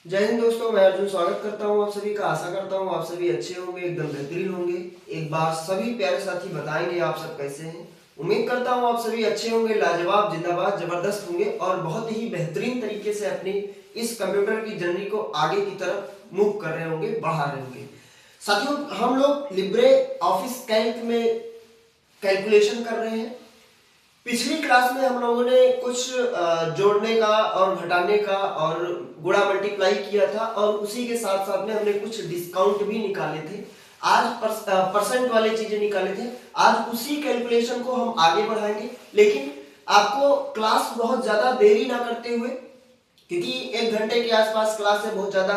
जय हिंद दोस्तों, मैं अर्जुन स्वागत करता हूं आप सभी का। आशा करता हूं आप सभी अच्छे होंगे, एकदम बेहतरीन होंगे। एक बार सभी प्यारे साथी बताएंगे आप सब कैसे हैं। उम्मीद करता हूं आप सभी अच्छे होंगे, लाजवाब, जिंदाबाद, जबरदस्त होंगे और बहुत ही बेहतरीन तरीके से अपनी इस कंप्यूटर की जर्नी को आगे की तरफ मूव कर रहे होंगे, बढ़ा रहे होंगे। साथियों, हम लोग लिब्रे ऑफिस कैल्क में कैलकुलेशन कर रहे हैं। पिछली क्लास में हम लोगों ने कुछ जोड़ने का और घटाने का और गुणा मल्टीप्लाई किया था और उसी के साथ साथ में हमने कुछ डिस्काउंट भी निकाले थे। आज परसेंट वाले चीजें निकाले थे। आज उसी कैलकुलेशन को हम आगे बढ़ाएंगे, लेकिन आपको क्लास बहुत ज्यादा देरी ना करते हुए, क्योंकि 1 घंटे के आसपास क्लास है, बहुत ज्यादा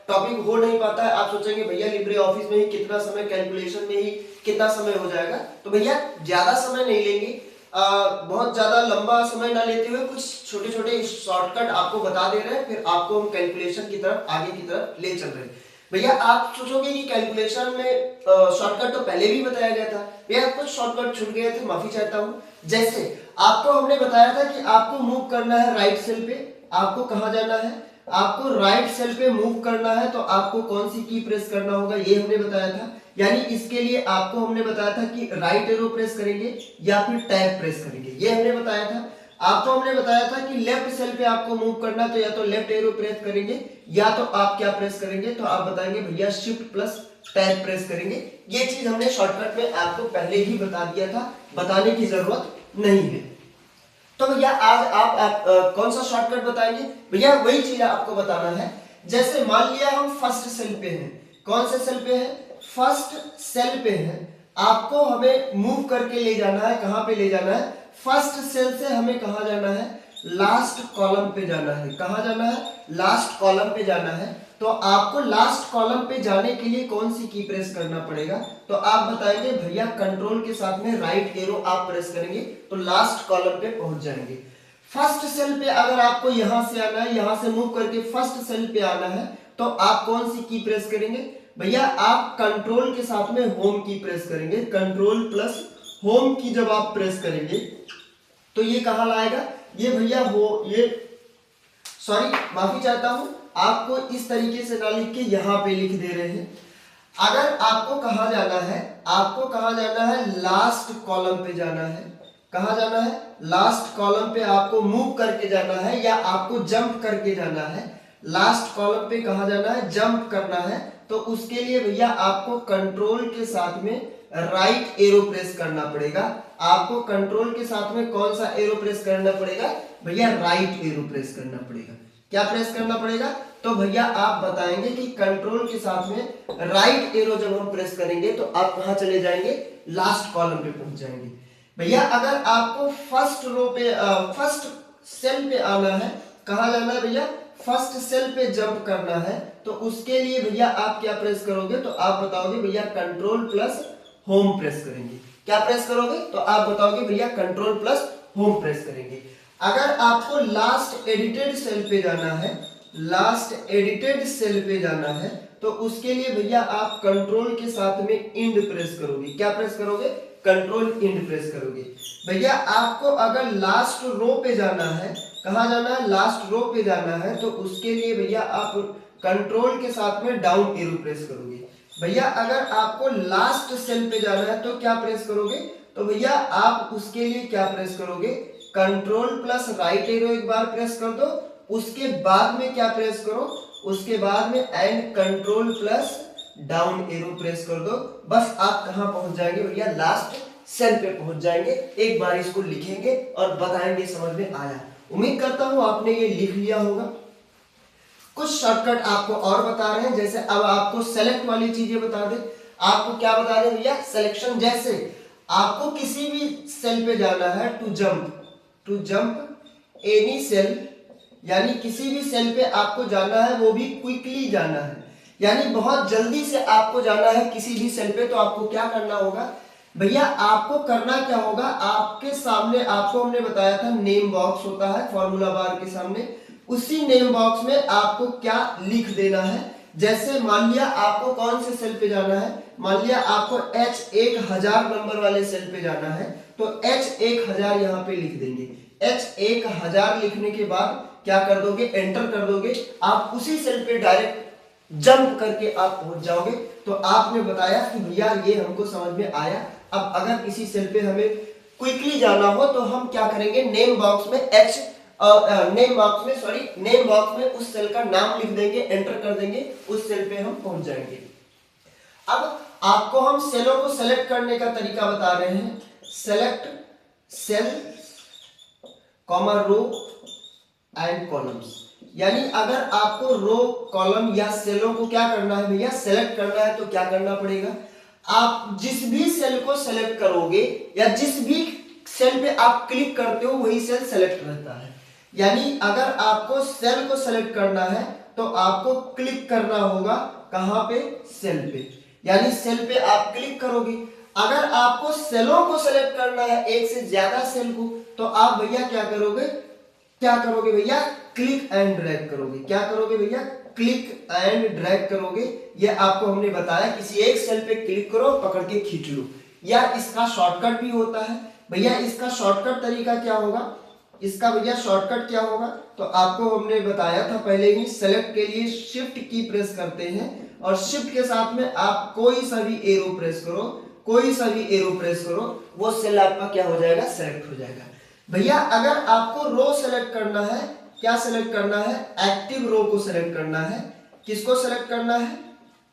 टॉपिक हो नहीं पाता है। आप सोचेंगे भैया लिब्रे ऑफिस में ही कितना समय, कैलकुलेशन में ही कितना समय हो जाएगा, तो भैया ज्यादा समय नहीं लेंगे। बहुत ज्यादा लंबा समय ना लेते हुए कुछ छोटे छोटे शॉर्टकट आपको बता दे रहे हैं, फिर आपको हम कैलकुलेशन की तरफ, आगे की तरफ ले चल रहे हैं। भैया आप सोचोगे कि कैलकुलेशन में शॉर्टकट तो पहले भी बताया गया था। भैया कुछ शॉर्टकट छूट गए थे, माफी चाहता हूं। जैसे आपको हमने बताया था कि आपको मूव करना है राइट सेल पे। आपको कहां जाना है? आपको राइट सेल पे मूव करना है, तो आपको कौन सी की प्रेस करना होगा, ये हमने बताया था। यानी इसके लिए आपको हमने बताया था कि राइट एरो प्रेस करेंगे या फिर टैब प्रेस करेंगे, ये हमने बताया था। आपको हमने बताया था कि लेफ्ट सेल पे आपको मूव करना, तो या तो लेफ्ट एरो प्रेस करेंगे या तो आप क्या प्रेस करेंगे, तो आप बताएंगे भैया शिफ्ट प्लस टैब प्रेस करेंगे। ये चीज हमने शॉर्टकट में आपको पहले ही बता दिया था, बताने की जरूरत नहीं है। तो भैया आज आप कौन सा शॉर्टकट बताएंगे? भैया वही चीज आपको बताना है। जैसे मान लिया हम फर्स्ट सेल पे हैं। कौन से सेल पे हैं? फर्स्ट सेल पे हैं। आपको हमें मूव करके ले जाना है। कहां पे ले जाना है? फर्स्ट सेल से हमें कहां जाना है? लास्ट कॉलम पे जाना है। कहां जाना है? लास्ट कॉलम पे जाना है। तो आपको लास्ट कॉलम पे जाने के लिए कौन सी की प्रेस करना पड़ेगा? तो आप बताएंगे भैया कंट्रोल के साथ में राइट एरो आप प्रेस करेंगे तो लास्ट कॉलम पे पहुंच जाएंगे। फर्स्ट सेल पे अगर आपको यहां से आना है, यहां से मूव करके फर्स्ट सेल पे आना है, तो आप कौन सी की प्रेस करेंगे? भैया आप कंट्रोल के साथ में होम की प्रेस करेंगे। कंट्रोल प्लस होम की जब आप प्रेस करेंगे तो ये कहां लाएगा? ये भैया हो, ये सॉरी माफी चाहता हूं, आपको इस तरीके से ना लिख के यहां पे लिख दे रहे हैं। अगर आपको कहां जाना है? आपको कहां जाना है? लास्ट कॉलम पे जाना है। कहां जाना है? लास्ट कॉलम पे आपको मूव करके जाना है या आपको जंप करके जाना है। लास्ट कॉलम पे कहां जाना है? जंप करना है। तो उसके लिए भैया आपको कंट्रोल के साथ में राइट एरो प्रेस करना पड़ेगा। आपको कंट्रोल के साथ में कौन सा एरो प्रेस करना पड़ेगा? भैया राइट एरो प्रेस करना पड़ेगा। क्या प्रेस करना पड़ेगा? तो भैया आप बताएंगे कि कंट्रोल के साथ में राइट एरो जब हम प्रेस करेंगे तो आप कहां चले जाएंगे? लास्ट कॉलम पे पहुंच जाएंगे। भैया अगर आपको फर्स्ट रो पे, फर्स्ट सेल पे आना है, कहां जाना है भैया? फर्स्ट सेल पे जंप करना है, तो उसके लिए भैया आप क्या प्रेस करोगे? तो आप बताओगे भैया कंट्रोल प्लस होम प्रेस करेंगे। क्या प्रेस करोगे? तो आप बताओगे भैया कंट्रोल प्लस होम प्रेस करेंगे। अगर आपको लास्ट एडिटेड सेल पे जाना है, लास्ट एडिटेड सेल पे जाना है, तो उसके लिए भैया आप कंट्रोल के साथ में इंड प्रेस करोगे। क्या प्रेस करोगे? कंट्रोल इंड प्रेस करोगे। भैया आपको अगर लास्ट रो पे जाना है, कहां जाना है? लास्ट रो पे जाना है, तो उसके लिए भैया आप कंट्रोल के साथ में डाउन एरो प्रेस करोगे। भैया अगर आपको लास्ट सेल पे जाना है तो क्या प्रेस करोगे? तो भैया आप उसके लिए क्या प्रेस करोगे? कंट्रोल प्लस राइट एरो एक बार प्रेस कर दो, उसके बाद में क्या प्रेस करो? उसके बाद में and control plus down arrow press कर दो। बस आप कहां पहुंच जाएंगे भैया? लास्ट सेल पे पहुंच जाएंगे। एक बार इसको लिखेंगे और बताएंगे समझ में आया। उम्मीद करता हूं आपने ये लिख लिया होगा। कुछ शॉर्टकट आपको और बता रहे हैं, जैसे अब आपको सेलेक्ट वाली चीजें बता दें। आपको क्या बता रहे हैं भैया? सिलेक्शन। जैसे आपको किसी भी सेल पे जाना है, टू जंप एनी सेल, यानी किसी भी सेल पे आपको जाना है, वो भी क्विकली जाना है, यानी बहुत जल्दी से आपको जाना है किसी भी सेल पे। तो आपको क्या करना होगा भैया? आपको करना क्या होगा? आपके सामने आपको हमने बताया था नेम बॉक्स होता है फॉर्मूला बार के सामने, उसी नेम बॉक्स में आपको क्या लिख देना है। जैसे मान लिया आपको कौन से सेल पे जाना है? मान लिया आपको H1000 नंबर वाले सेल पे जाना है, तो H1000 यहां पे लिख देंगे। H1000 लिखने के बाद क्या कर दोगे, एंटर कर दोगे, आप उसी सेल पे डायरेक्ट जंप करके आप पहुंच जाओगे। तो आपने बताया कि भैया ये हमको समझ में आया। अब अगर किसी सेल पे हमें क्विकली जाना हो तो हम क्या करेंगे, नेम बॉक्स में नेम बॉक्स में उस सेल का नाम लिख देंगे, एंटर कर देंगे, उस सेल पे हम पहुंच जाएंगे। अब आपको हम सेलों को सेलेक्ट करने का तरीका बता रहे हैं। Select cell comma row and columns, यानी अगर आपको रो कॉलम या सेलों को क्या करना है भैया, सेलेक्ट करना है, तो क्या करना पड़ेगा, आप जिस भी सेल को सेलेक्ट करोगे या जिस भी सेल पे आप क्लिक करते हो वही सेल सेलेक्ट रहता है। यानी अगर आपको सेल को सेलेक्ट करना है तो आपको क्लिक करना होगा कहां पे, सेल पे, यानी सेल पे आप क्लिक करोगे। अगर आपको सेलों को सेलेक्ट करना है, एक से ज्यादा सेल को, तो आप भैया क्या करोगे भैया, क्लिक एंड ड्रैग करोगे। क्या करोगे भैया, क्लिक एंड ड्रैग करोगे। ये आपको हमने बताया, किसी एक सेल पे क्लिक करो, पकड़ के खींच लो। या इसका शॉर्टकट भी होता है भैया। इसका शॉर्टकट तरीका क्या होगा, इसका भैया शॉर्टकट क्या होगा, तो आपको हमने बताया था पहले ही। सेलेक्ट के लिए शिफ्ट की प्रेस करते हैं और शिफ्ट के साथ में आप कोई सा भी एरो प्रेस करो, वो सेल आपका क्या हो जाएगा, सेलेक्ट हो जाएगा। भैया अगर आपको रो सेलेक्ट करना है, क्या सेलेक्ट करना है, एक्टिव रो को सेलेक्ट करना है। किसको सेलेक्ट करना है,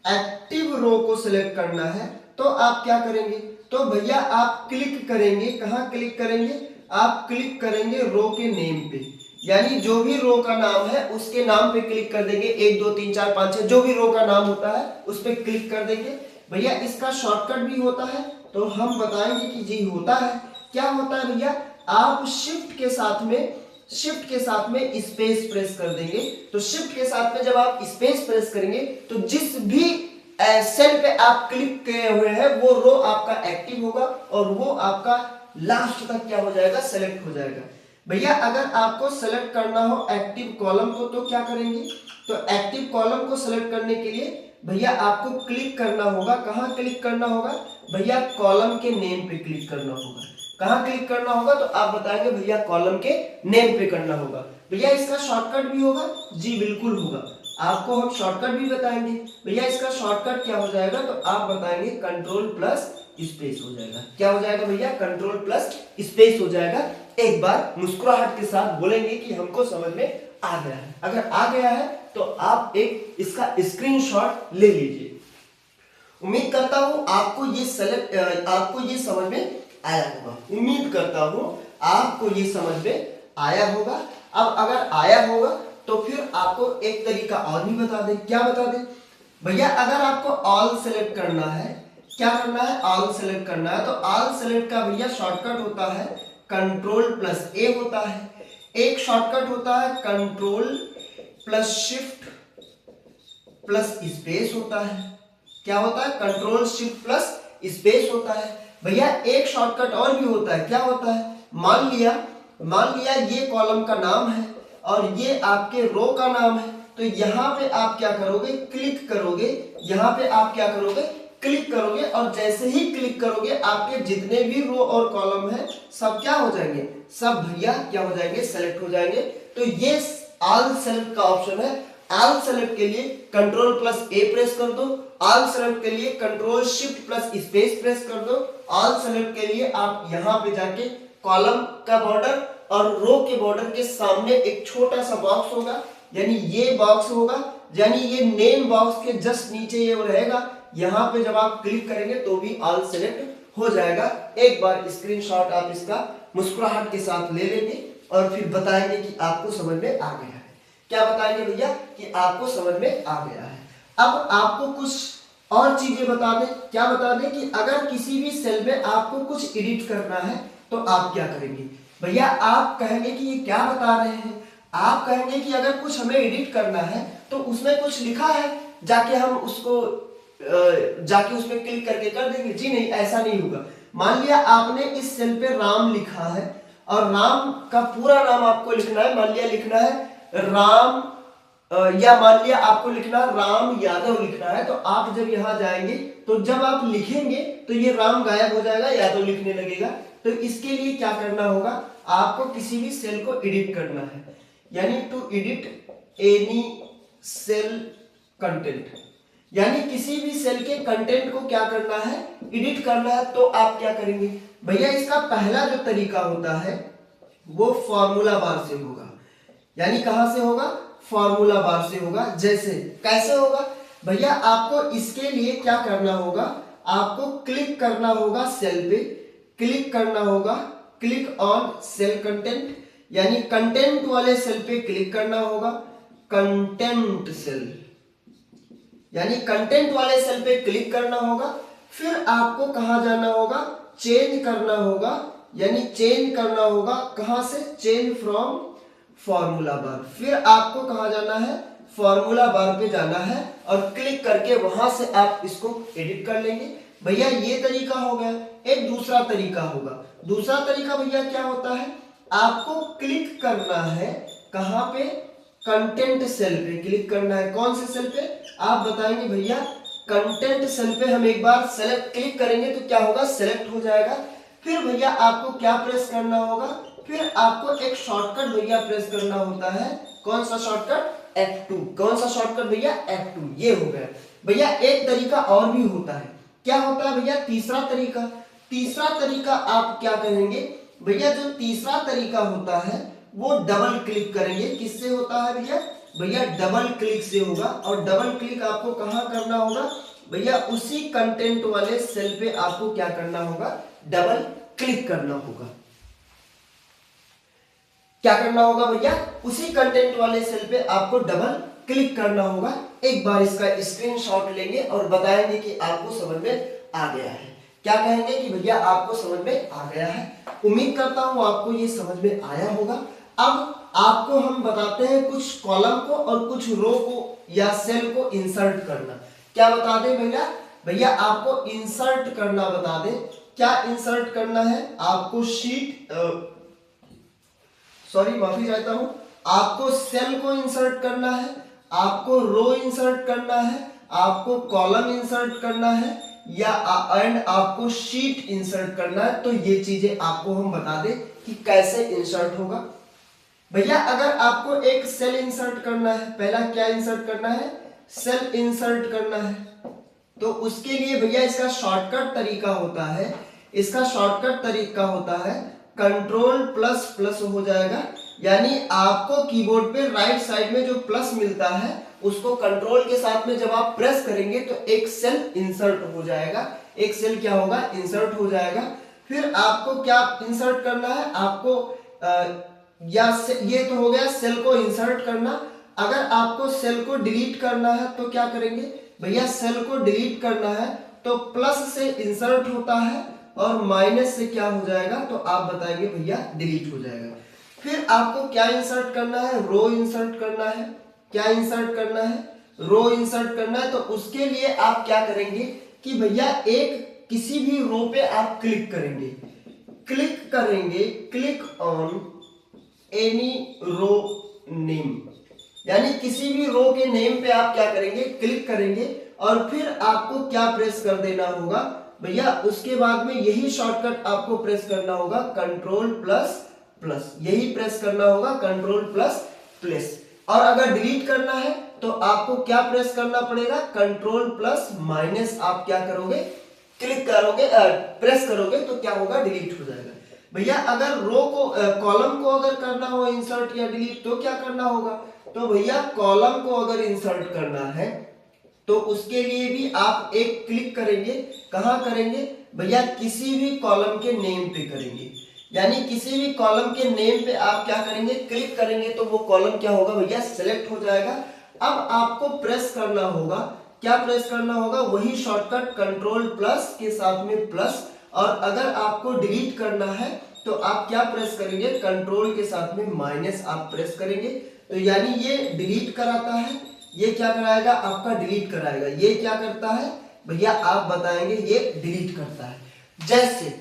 एक्टिव रो को सेलेक्ट करना है। तो आप क्या करेंगे, तो भैया आप क्लिक करेंगे, कहां क्लिक करेंगे, आप क्लिक करेंगे रो के नेम पे, यानी जो भी रो का नाम है उसके नाम पे क्लिक कर देंगे। 1 2 3 4 5 6 जो भी रो का नाम होता है उस पे क्लिक कर देंगे। भैया इसका शॉर्टकट भी होता है, तो हम बताएंगे कि जी होता है। क्या होता है भैया, आप शिफ्ट के साथ में स्पेस प्रेस कर देंगे। तो शिफ्ट के साथ में जब आप स्पेस प्रेस करेंगे तो जिस भी सेल पे आप क्लिक किए हुए हैं वो रो आपका एक्टिव होगा और वो आपका लास्ट तक क्या हो जाएगा, सेलेक्ट हो जाएगा। भैया अगर आपको सेलेक्ट करना हो एक्टिव कॉलम को तो क्या करेंगे, तो एक्टिव कॉलम को सेलेक्ट करने के लिए भैया आपको क्लिक करना होगा। कहां क्लिक करना होगा भैया, कॉलम के नेम पे क्लिक करना होगा। कहां क्लिक करना होगा, तो आप बताएंगे भैया कॉलम के नेम पे करना होगा। भैया इसका शॉर्टकट भी होगा, जी बिल्कुल होगा, आपको हम शॉर्टकट भी बताएंगे। भैया इसका शॉर्टकट क्या हो जाएगा, तो आप बताएंगे कंट्रोल प्लस स्पेस हो जाएगा। क्या हो जाएगा भैया, कंट्रोल प्लस स्पेस हो जाएगा। एक बार मुस्कुराहट के साथ बोलेंगे कि हमको समझ में आ गया है। अगर आ गया है तो आप एक इसका स्क्रीनशॉट ले लीजिए। उम्मीद करता हूं आपको ये समझ में आया होगा। उम्मीद करता हूं आपको ये समझ में आया होगा। अब अगर आया होगा तो फिर आपको एक तरीका और भी बता दें। क्या बता दें भैया, अगर आपको ऑल सेलेक्ट करना है, क्या करना है, ऑल सेलेक्ट करना है, तो ऑल सेलेक्ट का भैया शॉर्टकट होता है कंट्रोल प्लस ए होता है। एक शॉर्टकट होता है control plus shift plus space होता है। क्या होता है, कंट्रोल शिफ्ट प्लस स्पेस होता है। भैया एक शॉर्टकट और भी होता है। क्या होता है, मान लिया ये कॉलम का नाम है और ये आपके रो का नाम है, तो यहां पे आप क्या करोगे, क्लिक करोगे। यहां पे आप क्या करोगे, क्लिक करोगे और जैसे ही क्लिक करोगे आपके जितने भी रो और कॉलम है सब क्या हो जाएंगे, सब भैया क्या हो जाएंगे, सेलेक्ट हो जाएंगे। तो ये ऑल सेलेक्ट का ऑप्शन है। ऑल सेलेक्ट के लिए कंट्रोल प्लस ए प्रेस कर दो, ऑल सेलेक्ट के लिए control shift plus space press कर दो। ऑल सेलेक्ट के लिए आप यहां पे जाके कॉलम का बॉर्डर और रो के बॉर्डर के सामने एक छोटा सा बॉक्स होगा, यानी ये बॉक्स होगा, यानी ये नेम बॉक्स के जस्ट नीचे ये रहेगा। यहां पे जब आप क्लिक करेंगे तो भी ऑल सेलेक्ट हो जाएगा। एक बार स्क्रीनशॉट आप इसका मुस्कुराहट के साथ ले लेंगे और फिर बताएंगे कि आपको समझ में आ गया है। क्या बताएंगे भैया, कि आपको समझ में आ गया है। अब आपको कुछ और चीजें बता दें। क्या बता दें कि अगर किसी भी सेल में आपको कुछ एडिट करना है तो आप क्या करेंगे भैया, आप कहेंगे कि ये क्या बता रहे हैं, आप कहेंगे कि अगर कुछ हमें एडिट करना है तो उसमें कुछ लिखा है, जाके हम उसको जाके उसमें क्लिक करके कर देंगे। जी नहीं, ऐसा नहीं होगा। मान लिया आपने इस सेल पे राम लिखा है और राम का पूरा नाम आपको लिखना है। मान लिया लिखना है राम, या मान लिया आपको लिखना राम यादव लिखना है, तो आप जब यहां जाएंगे तो जब आप लिखेंगे तो ये राम गायब हो जाएगा, यादव लिखने लगेगा। तो इसके लिए क्या करना होगा, आपको किसी भी सेल को एडिट करना है। यानी to edit any cell content, यानी किसी भी सेल के कंटेंट को क्या करना है, एडिट करना है। तो आप क्या करेंगे भैया, इसका पहला जो तरीका होता है वो फॉर्मूला बार से होगा। यानी कहां से होगा, फॉर्मूला बार से होगा। जैसे कैसे होगा भैया, आपको इसके लिए क्या करना होगा, आपको क्लिक करना होगा सेल पे, क्लिक करना होगा, क्लिक ऑन सेल कंटेंट, यानी कंटेंट वाले सेल पे क्लिक करना होगा, कंटेंट सेल, यानी कंटेंट वाले सेल पे क्लिक करना होगा। फिर आपको कहां जाना होगा, चेंज करना होगा, यानी चेंज करना होगा कहां से, चेंज फ्रॉम फॉर्मूला बार। फिर आपको कहां जाना है, फॉर्मूला बार पे जाना है और क्लिक करके वहां से आप इसको एडिट कर लेंगे। भैया ये तरीका हो गया। एक दूसरा तरीका होगा, दूसरा तरीका भैया क्या होता है, आपको क्लिक करना है कहां पे, कंटेंट सेल पे क्लिक करना है। कौन से सेल पे, आप बताएंगे भैया, कंटेंट सेल पे हम एक बार सेलेक्ट क्लिक करेंगे तो क्या होगा, सेलेक्ट हो जाएगा। फिर भैया आपको क्या प्रेस करना होगा, फिर आपको एक शॉर्टकट भैया प्रेस करना होता है। कौन सा शॉर्टकट, F2। कौन सा शॉर्टकट भैया, F2। ये हो गया भैया। एक तरीका और भी होता है, क्या होता है भैया, तीसरा तरीका। तीसरा तरीका आप क्या करेंगे भैया, जो तीसरा तरीका होता है वो डबल क्लिक करेंगे। किससे होता है भैया, भैया डबल क्लिक से होगा। और डबल क्लिक आपको कहां करना होगा भैया, उसी कंटेंट वाले सेल पे आपको क्या करना होगा, डबल क्लिक करना होगा। क्या करना होगा भैया, उसी कंटेंट वाले सेल पे आपको डबल क्लिक करना होगा। एक बार इसका स्क्रीनशॉट लेंगे और बताएंगे कि आपको समझ में आ गया है। क्या कहेंगे कि भैया आपको समझ में आ गया है। उम्मीद करता हूं आपको ये समझ में आया होगा। अब आपको हम बताते हैं कुछ कॉलम को और कुछ रो को या सेल को इंसर्ट करना। क्या बता दें भैया, भैया आपको इंसर्ट करना बता दें। क्या इंसर्ट करना है, आपको शीट माफी चाहता हूं, आपको सेल को इंसर्ट करना है, आपको रो इंसर्ट करना है, आपको कॉलम इंसर्ट करना है या एंड आपको शीट इंसर्ट करना है। तो ये चीजें आपको हम बता दें कि कैसे इंसर्ट होगा। भैया अगर आपको एक सेल इंसर्ट करना है, पहला क्या इंसर्ट करना है, सेल इंसर्ट करना है, तो उसके लिए भैया इसका शॉर्टकट तरीका होता है, इसका शॉर्टकट तरीका होता है कंट्रोल प्लस प्लस हो जाएगा। यानी आपको कीबोर्ड पे राइट साइड में जो प्लस मिलता है उसको कंट्रोल के साथ में जब आप प्रेस करेंगे तो एक सेल इंसर्ट हो जाएगा, एक सेल क्या होगा, इंसर्ट हो जाएगा। फिर आपको क्या इंसर्ट करना है, आपको ये तो हो गया सेल को इंसर्ट करना। अगर आपको सेल को डिलीट करना है तो क्या करेंगे भैया, सेल को डिलीट करना है तो प्लस से इंसर्ट होता है और माइनस से क्या हो जाएगा, तो आप बताएंगे भैया डिलीट हो जाएगा। फिर आपको क्या इंसर्ट करना है, रो इंसर्ट करना है। क्या इंसर्ट करना है, रो इंसर्ट करना है। तो उसके लिए आप क्या करेंगे कि भैया एक किसी भी रो पे आप क्लिक करेंगे, क्लिक करेंगे, click on any row name, यानी किसी भी रो के नेम पे आप क्या करेंगे, क्लिक करेंगे। और फिर आपको क्या प्रेस कर देना होगा भैया, उसके बाद में यही शॉर्टकट आपको प्रेस करना होगा, कंट्रोल प्लस प्लस, यही प्रेस करना होगा, कंट्रोल प्लस प्लस। और अगर डिलीट करना है तो आपको क्या प्रेस करना पड़ेगा, कंट्रोल प्लस माइनस। आप क्या करोगे, क्लिक करोगे, प्रेस करोगे तो क्या होगा, डिलीट हो जाएगा। भैया अगर रो को कॉलम को अगर करना हो इंसर्ट या डिलीट तो क्या करना होगा, तो भैया कॉलम को अगर इंसर्ट करना है तो उसके लिए भी आप एक क्लिक करेंगे। कहां करेंगे भैया, किसी भी कॉलम के नेम पे करेंगे, यानी किसी भी कॉलम के नेम पे आप क्या करेंगे, क्लिक करेंगे तो वो कॉलम क्या होगा भैया, सिलेक्ट हो जाएगा। अब आपको प्रेस करना होगा, क्या प्रेस करना होगा, वही शॉर्टकट कंट्रोल प्लस के साथ में प्लस। और अगर आपको डिलीट करना है तो आप क्या प्रेस करेंगे, कंट्रोल के साथ में माइनस आप प्रेस करेंगे। तो यानी ये डिलीट कराता है, ये क्या कराएगा, आपका डिलीट कराएगा। ये क्या करता है भैया, आप बताएंगे, ये डिलीट करता है। जैसे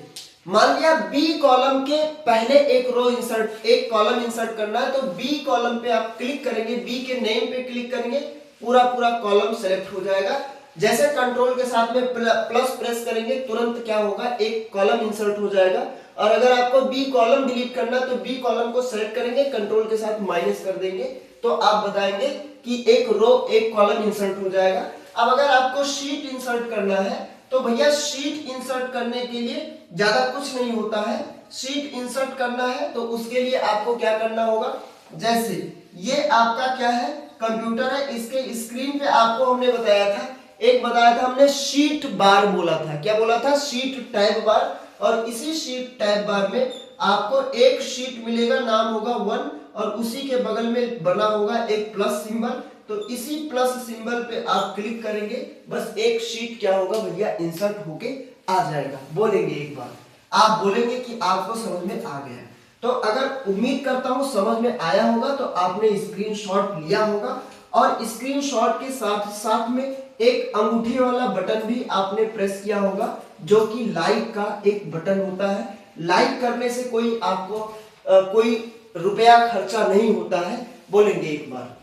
मान लिया बी कॉलम के पहले एक रो इंसर्ट, एक कॉलम इंसर्ट करना है तो बी कॉलम पे आप क्लिक करेंगे, बी के नेम पे क्लिक करेंगे, पूरा पूरा कॉलम सेलेक्ट हो जाएगा। जैसे कंट्रोल के साथ में प्लस प्रेस करेंगे तुरंत क्या होगा, एक कॉलम इंसर्ट हो जाएगा। और अगर आपको बी कॉलम डिलीट करना तो बी कॉलम को सेलेक्ट करेंगे, कंट्रोल के साथ माइनस कर देंगे, तो आप बताएंगे कि एक रो एक कॉलम इंसर्ट हो जाएगा। अब अगर आपको शीट इंसर्ट करना है तो भैया शीट इंसर्ट करने के लिए ज्यादा कुछ नहीं होता है। शीट इंसर्ट करना है तो उसके लिए आपको क्या करना होगा, जैसे ये आपका क्या है, कंप्यूटर है, इसके स्क्रीन पे आपको हमने बताया था, एक बताया था हमने शीट बार बोला था, क्या बोला था, शीट टैब बार। और इसी शीट टैब बार में आपको एक शीट मिलेगा, नाम होगा 1, और उसी के बगल में बना होगा एक प्लस सिंबल। तो इसी प्लस सिंबल पे आप क्लिक करेंगे, बस एक शीट क्या होगा भैया, इंसर्ट होके आ जाएगा। बोलेंगे एक बार, आप बोलेंगे कि आपको समझ में आ गया। तो अगर उम्मीद करता हूं समझ में आया होगा तो आपने स्क्रीनशॉट लिया होगा, और स्क्रीनशॉट के साथ साथ में एक अंगूठी वाला बटन भी आपने प्रेस किया होगा, जो कि लाइक का एक बटन होता है। लाइक करने से कोई आपको कोई रुपया खर्चा नहीं होता है। बोलेंगे एक बार,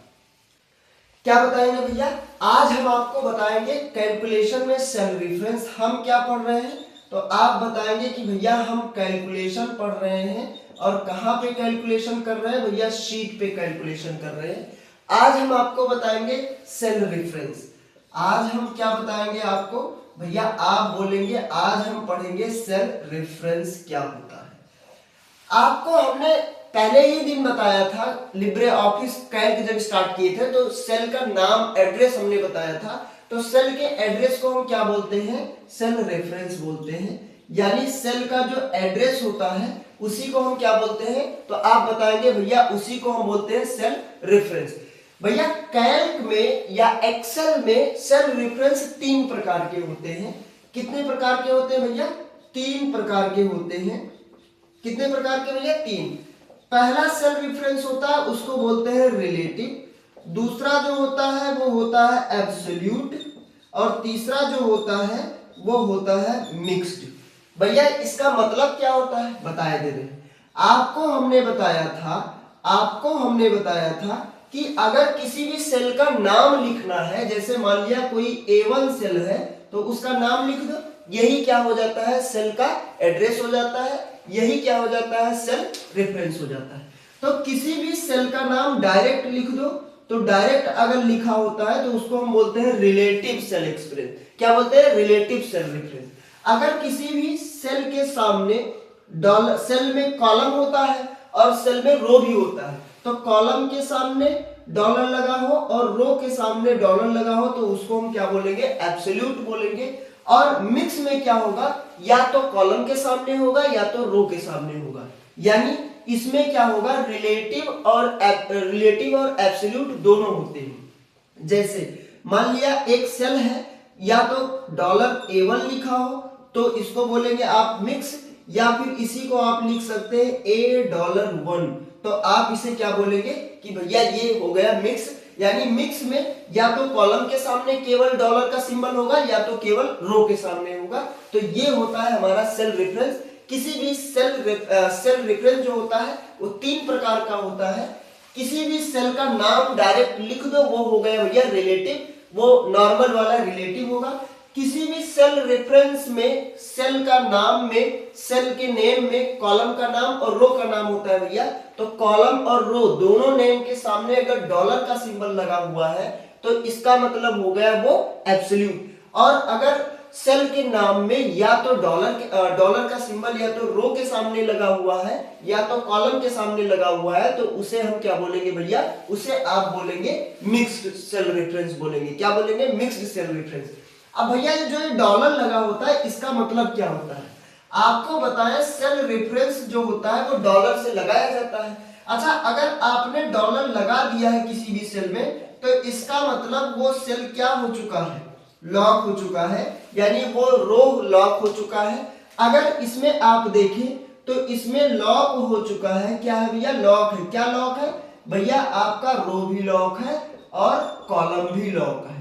क्या बताएंगे भैया, आज हम आपको बताएंगे कैलकुलेशन में सेल रेफरेंस। हम क्या पढ़ रहे हैं, तो आप बताएंगे कि भैया हम कैलकुलेशन पढ़ रहे हैं, और कहां पे कैलकुलेशन कर रहे हैं भैया, शीट पे कैलकुलेशन कर रहे हैं। आज हम आपको बताएंगे सेल रेफरेंस। आज हम क्या बताएंगे आपको भैया, आप बोलेंगे आज हम पढ़ेंगे सेल रेफरेंस क्या होता है। आपको हमने पहले ही दिन बताया था, लिब्रे ऑफिस कैल्क जब स्टार्ट किए थे तो सेल का नाम एड्रेस हमने बताया था। तो सेल के एड्रेस को हम क्या बोलते हैं, सेल रेफरेंस बोलते हैं। यानी सेल का जो एड्रेस होता है उसी को हम क्या बोलते हैं, तो आप बताएंगे भैया उसी को हम बोलते हैं सेल रेफरेंस। भैया कैल्क में या एक्सेल में सेल रेफरेंस 3 प्रकार के होते हैं। कितने प्रकार के होते हैं भैया, 3 प्रकार के होते हैं। कितने प्रकार के भैया, 3। पहला सेल रेफरेंस होता है उसको बोलते हैं रिलेटिव, दूसरा जो होता है वो होता है एब्सोल्यूट, और तीसरा जो होता है वो होता है मिक्स्ड। भैया इसका मतलब क्या होता है, बताए दे रहे हैं। आपको हमने बताया था कि अगर किसी भी सेल का नाम लिखना है, जैसे मान लिया कोई A1 सेल है तो उसका नाम लिख दो, यही क्या हो जाता है, सेल का एड्रेस हो जाता है, यही क्या हो जाता है, सेल रेफरेंस हो जाता है। तो किसी भी सेल का नाम डायरेक्ट लिख दो, तो डायरेक्ट अगर लिखा होता है तो उसको हम बोलते हैं रिलेटिव सेल एक्सप्रेस। क्या बोलते हैं, रिलेटिव सेल रेफरेंस। अगर किसी भी सेल के सामने डॉलर, सेल में कॉलम होता है और सेल में रो भी होता है, तो कॉलम के सामने डॉलर लगा हो और रो के सामने डॉलर लगा हो तो उसको हम क्या बोलेंगे, एब्सोल्यूट बोलेंगे। और मिक्स में क्या होगा, या तो कॉलम के सामने होगा या तो रो के सामने होगा। यानी इसमें क्या होगा, रिलेटिव और एब्सोल्यूट दोनों होते हैं। जैसे मान लिया एक सेल है, या तो $A1 लिखा हो तो इसको बोलेंगे आप मिक्स, या फिर इसी को आप लिख सकते हैं $1, तो आप इसे क्या बोलेंगे कि भैया ये हो गया मिक्स। यानी मिक्स में या तो कॉलम के सामने केवल डॉलर का सिंबल होगा या तो केवल रो के सामने होगा। तो ये होता है हमारा सेल रेफरेंस। किसी भी सेल रेफरेंस जो होता है वो 3 प्रकार का होता है। किसी भी सेल का नाम डायरेक्ट लिख दो, वो हो गया भैया रिलेटिव, वो नॉर्मल वाला रिलेटिव होगा। किसी भी सेल रेफरेंस में सेल का नाम में, सेल के नेम में कॉलम का नाम और रो का नाम होता है भैया। तो कॉलम और रो दोनों नेम के सामने अगर डॉलर का सिंबल लगा हुआ है तो इसका मतलब हो गया वो एब्सोल्यूट। और अगर सेल के नाम में या तो डॉलर का सिंबल या तो रो के सामने लगा हुआ है या तो कॉलम के सामने लगा हुआ है तो उसे हम क्या बोलेंगे भैया, उसे आप बोलेंगे मिक्स्ड सेल रेफरेंस बोलेंगे। क्या बोलेंगे, मिक्स्ड सेल रेफरेंस। अब भैया जो ये डॉलर लगा होता है इसका मतलब क्या होता है, आपको बताया सेल रेफरेंस जो होता है वो डॉलर से लगाया जाता है। अच्छा, अगर आपने डॉलर लगा दिया है किसी भी सेल में तो इसका मतलब वो सेल क्या हो चुका है, लॉक हो चुका है, यानी वो रो लॉक हो चुका है। अगर इसमें आप देखें तो इसमें लॉक हो चुका है, क्या है भैया, लॉक है। क्या लॉक है भैया, आपका रो भी लॉक है और कॉलम भी लॉक है।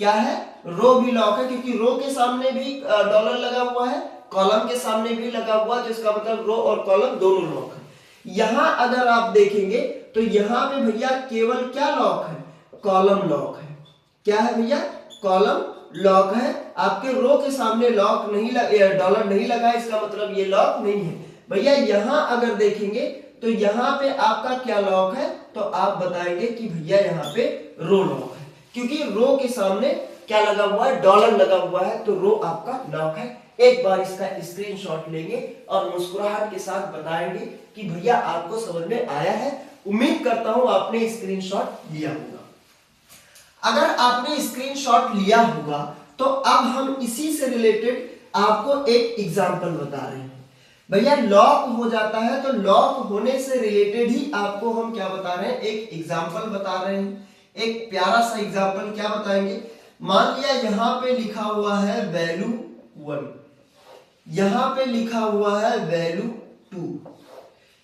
क्या है, रो भी लॉक है, क्योंकि रो के सामने भी डॉलर लगा हुआ है, कॉलम के सामने भी लगा हुआ है, तो इसका मतलब रो और कॉलम दोनों लॉक है। यहां अगर आप देखेंगे तो यहां पे भैया केवल क्या लॉक है, कॉलम लॉक है। क्या है भैया, कॉलम लॉक है। आपके रो के सामने लॉक नहीं डॉलर नहीं लगा है, इसका मतलब ये लॉक नहीं है। भैया यहाँ अगर देखेंगे तो यहाँ पे आपका क्या लॉक है, तो आप बताएंगे कि भैया यहाँ पे रो लॉक है, क्योंकि रो के सामने क्या लगा हुआ है, डॉलर लगा हुआ है, तो रो आपका लॉक है। एक बार इसका स्क्रीनशॉट लेंगे और मुस्कुराहट के साथ बताएंगे कि भैया आपको समझ में आया है। उम्मीद करता हूं आपने स्क्रीनशॉट लिया होगा। अगर आपने स्क्रीनशॉट लिया होगा तो अब हम इसी से रिलेटेड आपको एक एग्जांपल बता रहे हैं। भैया लॉक हो जाता है तो लॉक होने से रिलेटेड ही आपको हम क्या बता रहे हैं, एक एग्जांपल बता रहे हैं। एक प्यारा सा एग्जांपल क्या बताएंगे, मान लिया यहां पे लिखा हुआ है वैल्यू 1, यहां पे लिखा हुआ है वैल्यू 2।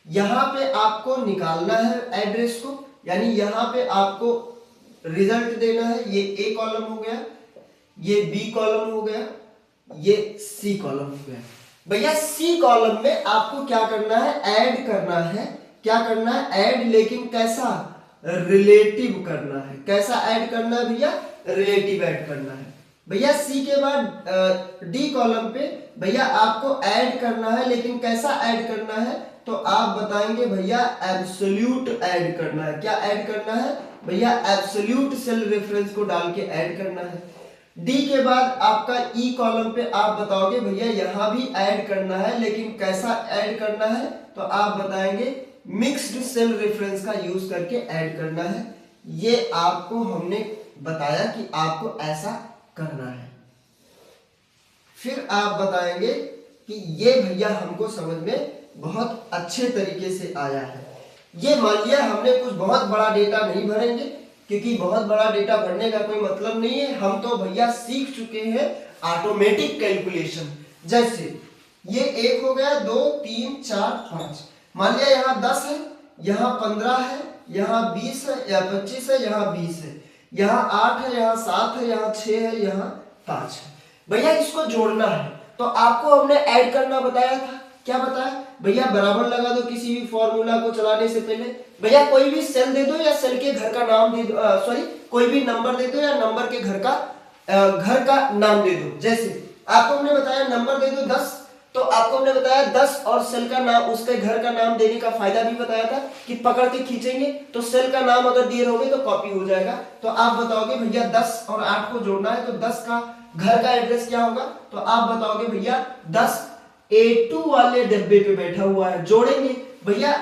यहां पे आपको निकालना है एड्रेस को, यानी यहां पे आपको रिजल्ट देना है। ये ए कॉलम हो गया, ये बी कॉलम हो गया, ये सी कॉलम हो गया। भैया सी कॉलम में आपको क्या करना है, ऐड करना है। क्या करना है, ऐड, लेकिन कैसा, रिलेटिव करना है। कैसा ऐड करना है भैया, रिलेटिव ऐड करना है। भैया सी के बाद डी कॉलम पे भैया आपको ऐड करना है, लेकिन कैसा ऐड करना है, तो आप बताएंगे भैया एब्सोल्यूट ऐड करना है। क्या ऐड करना है भैया, एब्सोल्यूट सेल रेफरेंस को डाल के ऐड करना है। डी के बाद आपका ई कॉलम पे आप बताओगे भैया यहां भी ऐड करना है, लेकिन कैसा ऐड करना है, तो आप बताएंगे मिक्स्ड सेल रेफरेंस का यूज करके ऐड करना है। ये आपको हमने बताया कि आपको ऐसा करना है। फिर आप बताएंगे कि ये भैया हमको समझ में बहुत अच्छे तरीके से आया है। ये मान लिया हमने कुछ बहुत बड़ा डेटा नहीं भरेंगे, क्योंकि बहुत बड़ा डेटा भरने का कोई मतलब नहीं है। हम तो भैया सीख चुके हैं ऑटोमेटिक कैलकुलेशन। जैसे ये 1 हो गया, 2 3 4 5, मान लिया यहाँ 10 है, यहाँ 15 है, यहाँ 20 है या 25 है, यहाँ 20 है, यहाँ 8 है, यहाँ 7 है, यहाँ 6 है, यहाँ 5 है। भैया इसको जोड़ना है तो आपको हमने ऐड करना बताया था। क्या बताया भैया, बराबर लगा दो किसी भी फॉर्मूला को चलाने से पहले। भैया कोई भी सेल दे दो या सेल के घर का नाम दे दो, सॉरी कोई भी नंबर दे दो या नंबर के घर का नाम दे दो। जैसे आपको हमने बताया नंबर दे दो 10, तो आपको हमने बताया 10 और सेल का नाम, उसके घर का नाम देने का फायदा भी बताया था कि पकड़ के खींचेंगे तो सेल का नाम अगर दिए रहोगे तो कॉपी हो जाएगा। तो आप बताओगे भैया 10 और 8 को जोड़ना है, तो 10 का घर का एड्रेस क्या होगा, तो आप बताओगे भैया 10 A2 वाले डब्बे पे बैठा हुआ है। जोड़ेंगे भैया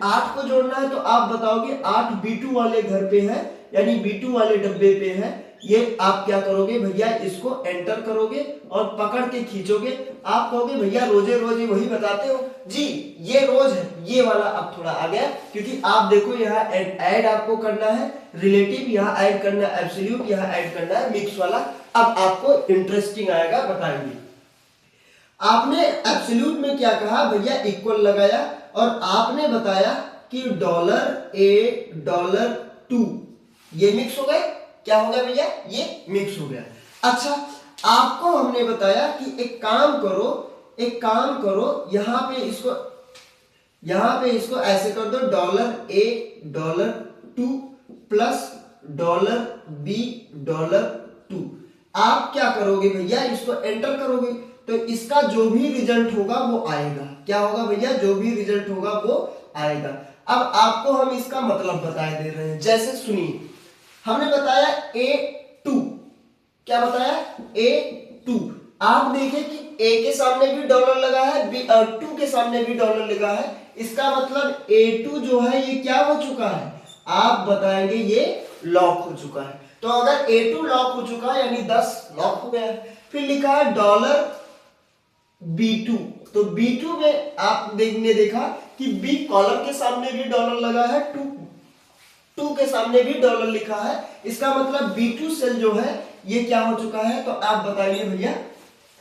8 को जोड़ना है, तो आप बताओगे 8 B2 वाले घर पे है, यानी B2 वाले डब्बे पे है। ये आप क्या करोगे भैया, इसको एंटर करोगे और पकड़ के खींचोगे। आप कहोगे भैया रोजे रोजे वही बताते हो जी, ये रोज है, ये वाला अब थोड़ा आ गया, क्योंकि आप देखो यहाँ ऐड आपको करना है रिलेटिव, यहाँ ऐड करना है एब्सोल्यूट, यहाँ ऐड करना है मिक्स वाला। अब आपको इंटरेस्टिंग आएगा, बताएंगे। आपने एब्सोल्यूट में क्या कहा भैया, इक्वल लगाया, और आपने बताया कि $A $2 ये मिक्स हो गए। क्या हो गया भैया, ये मिक्स हो गया। अच्छा आपको हमने बताया कि एक काम करो, यहाँ पे इसको ऐसे कर दो, $A $2 प्लस $B $2। आप क्या करोगे भैया, इसको एंटर करोगे तो इसका जो भी रिजल्ट होगा वो आएगा। क्या होगा भैया, जो भी रिजल्ट होगा वो आएगा। अब आपको हम इसका मतलब बताए दे रहे हैं। जैसे सुनिए, हमने बताया A2, क्या बताया A2। आप देखें कि A के सामने भी डॉलर लगा है, B2 के सामने भी डॉलर लगा है। इसका मतलब A2 जो है ये क्या हो चुका है, आप बताएंगे ये लॉक हो चुका है। तो अगर A2 लॉक हो चुका है यानी 10 लॉक हो गया। फिर लिखा है $B2, तो B2 में आप देखने देखा कि B कॉलम के सामने भी डॉलर लगा है, 2 के सामने भी डॉलर लिखा है। इसका मतलब B2 सेल जो है ये क्या हो चुका है, तो आप बताइए भैया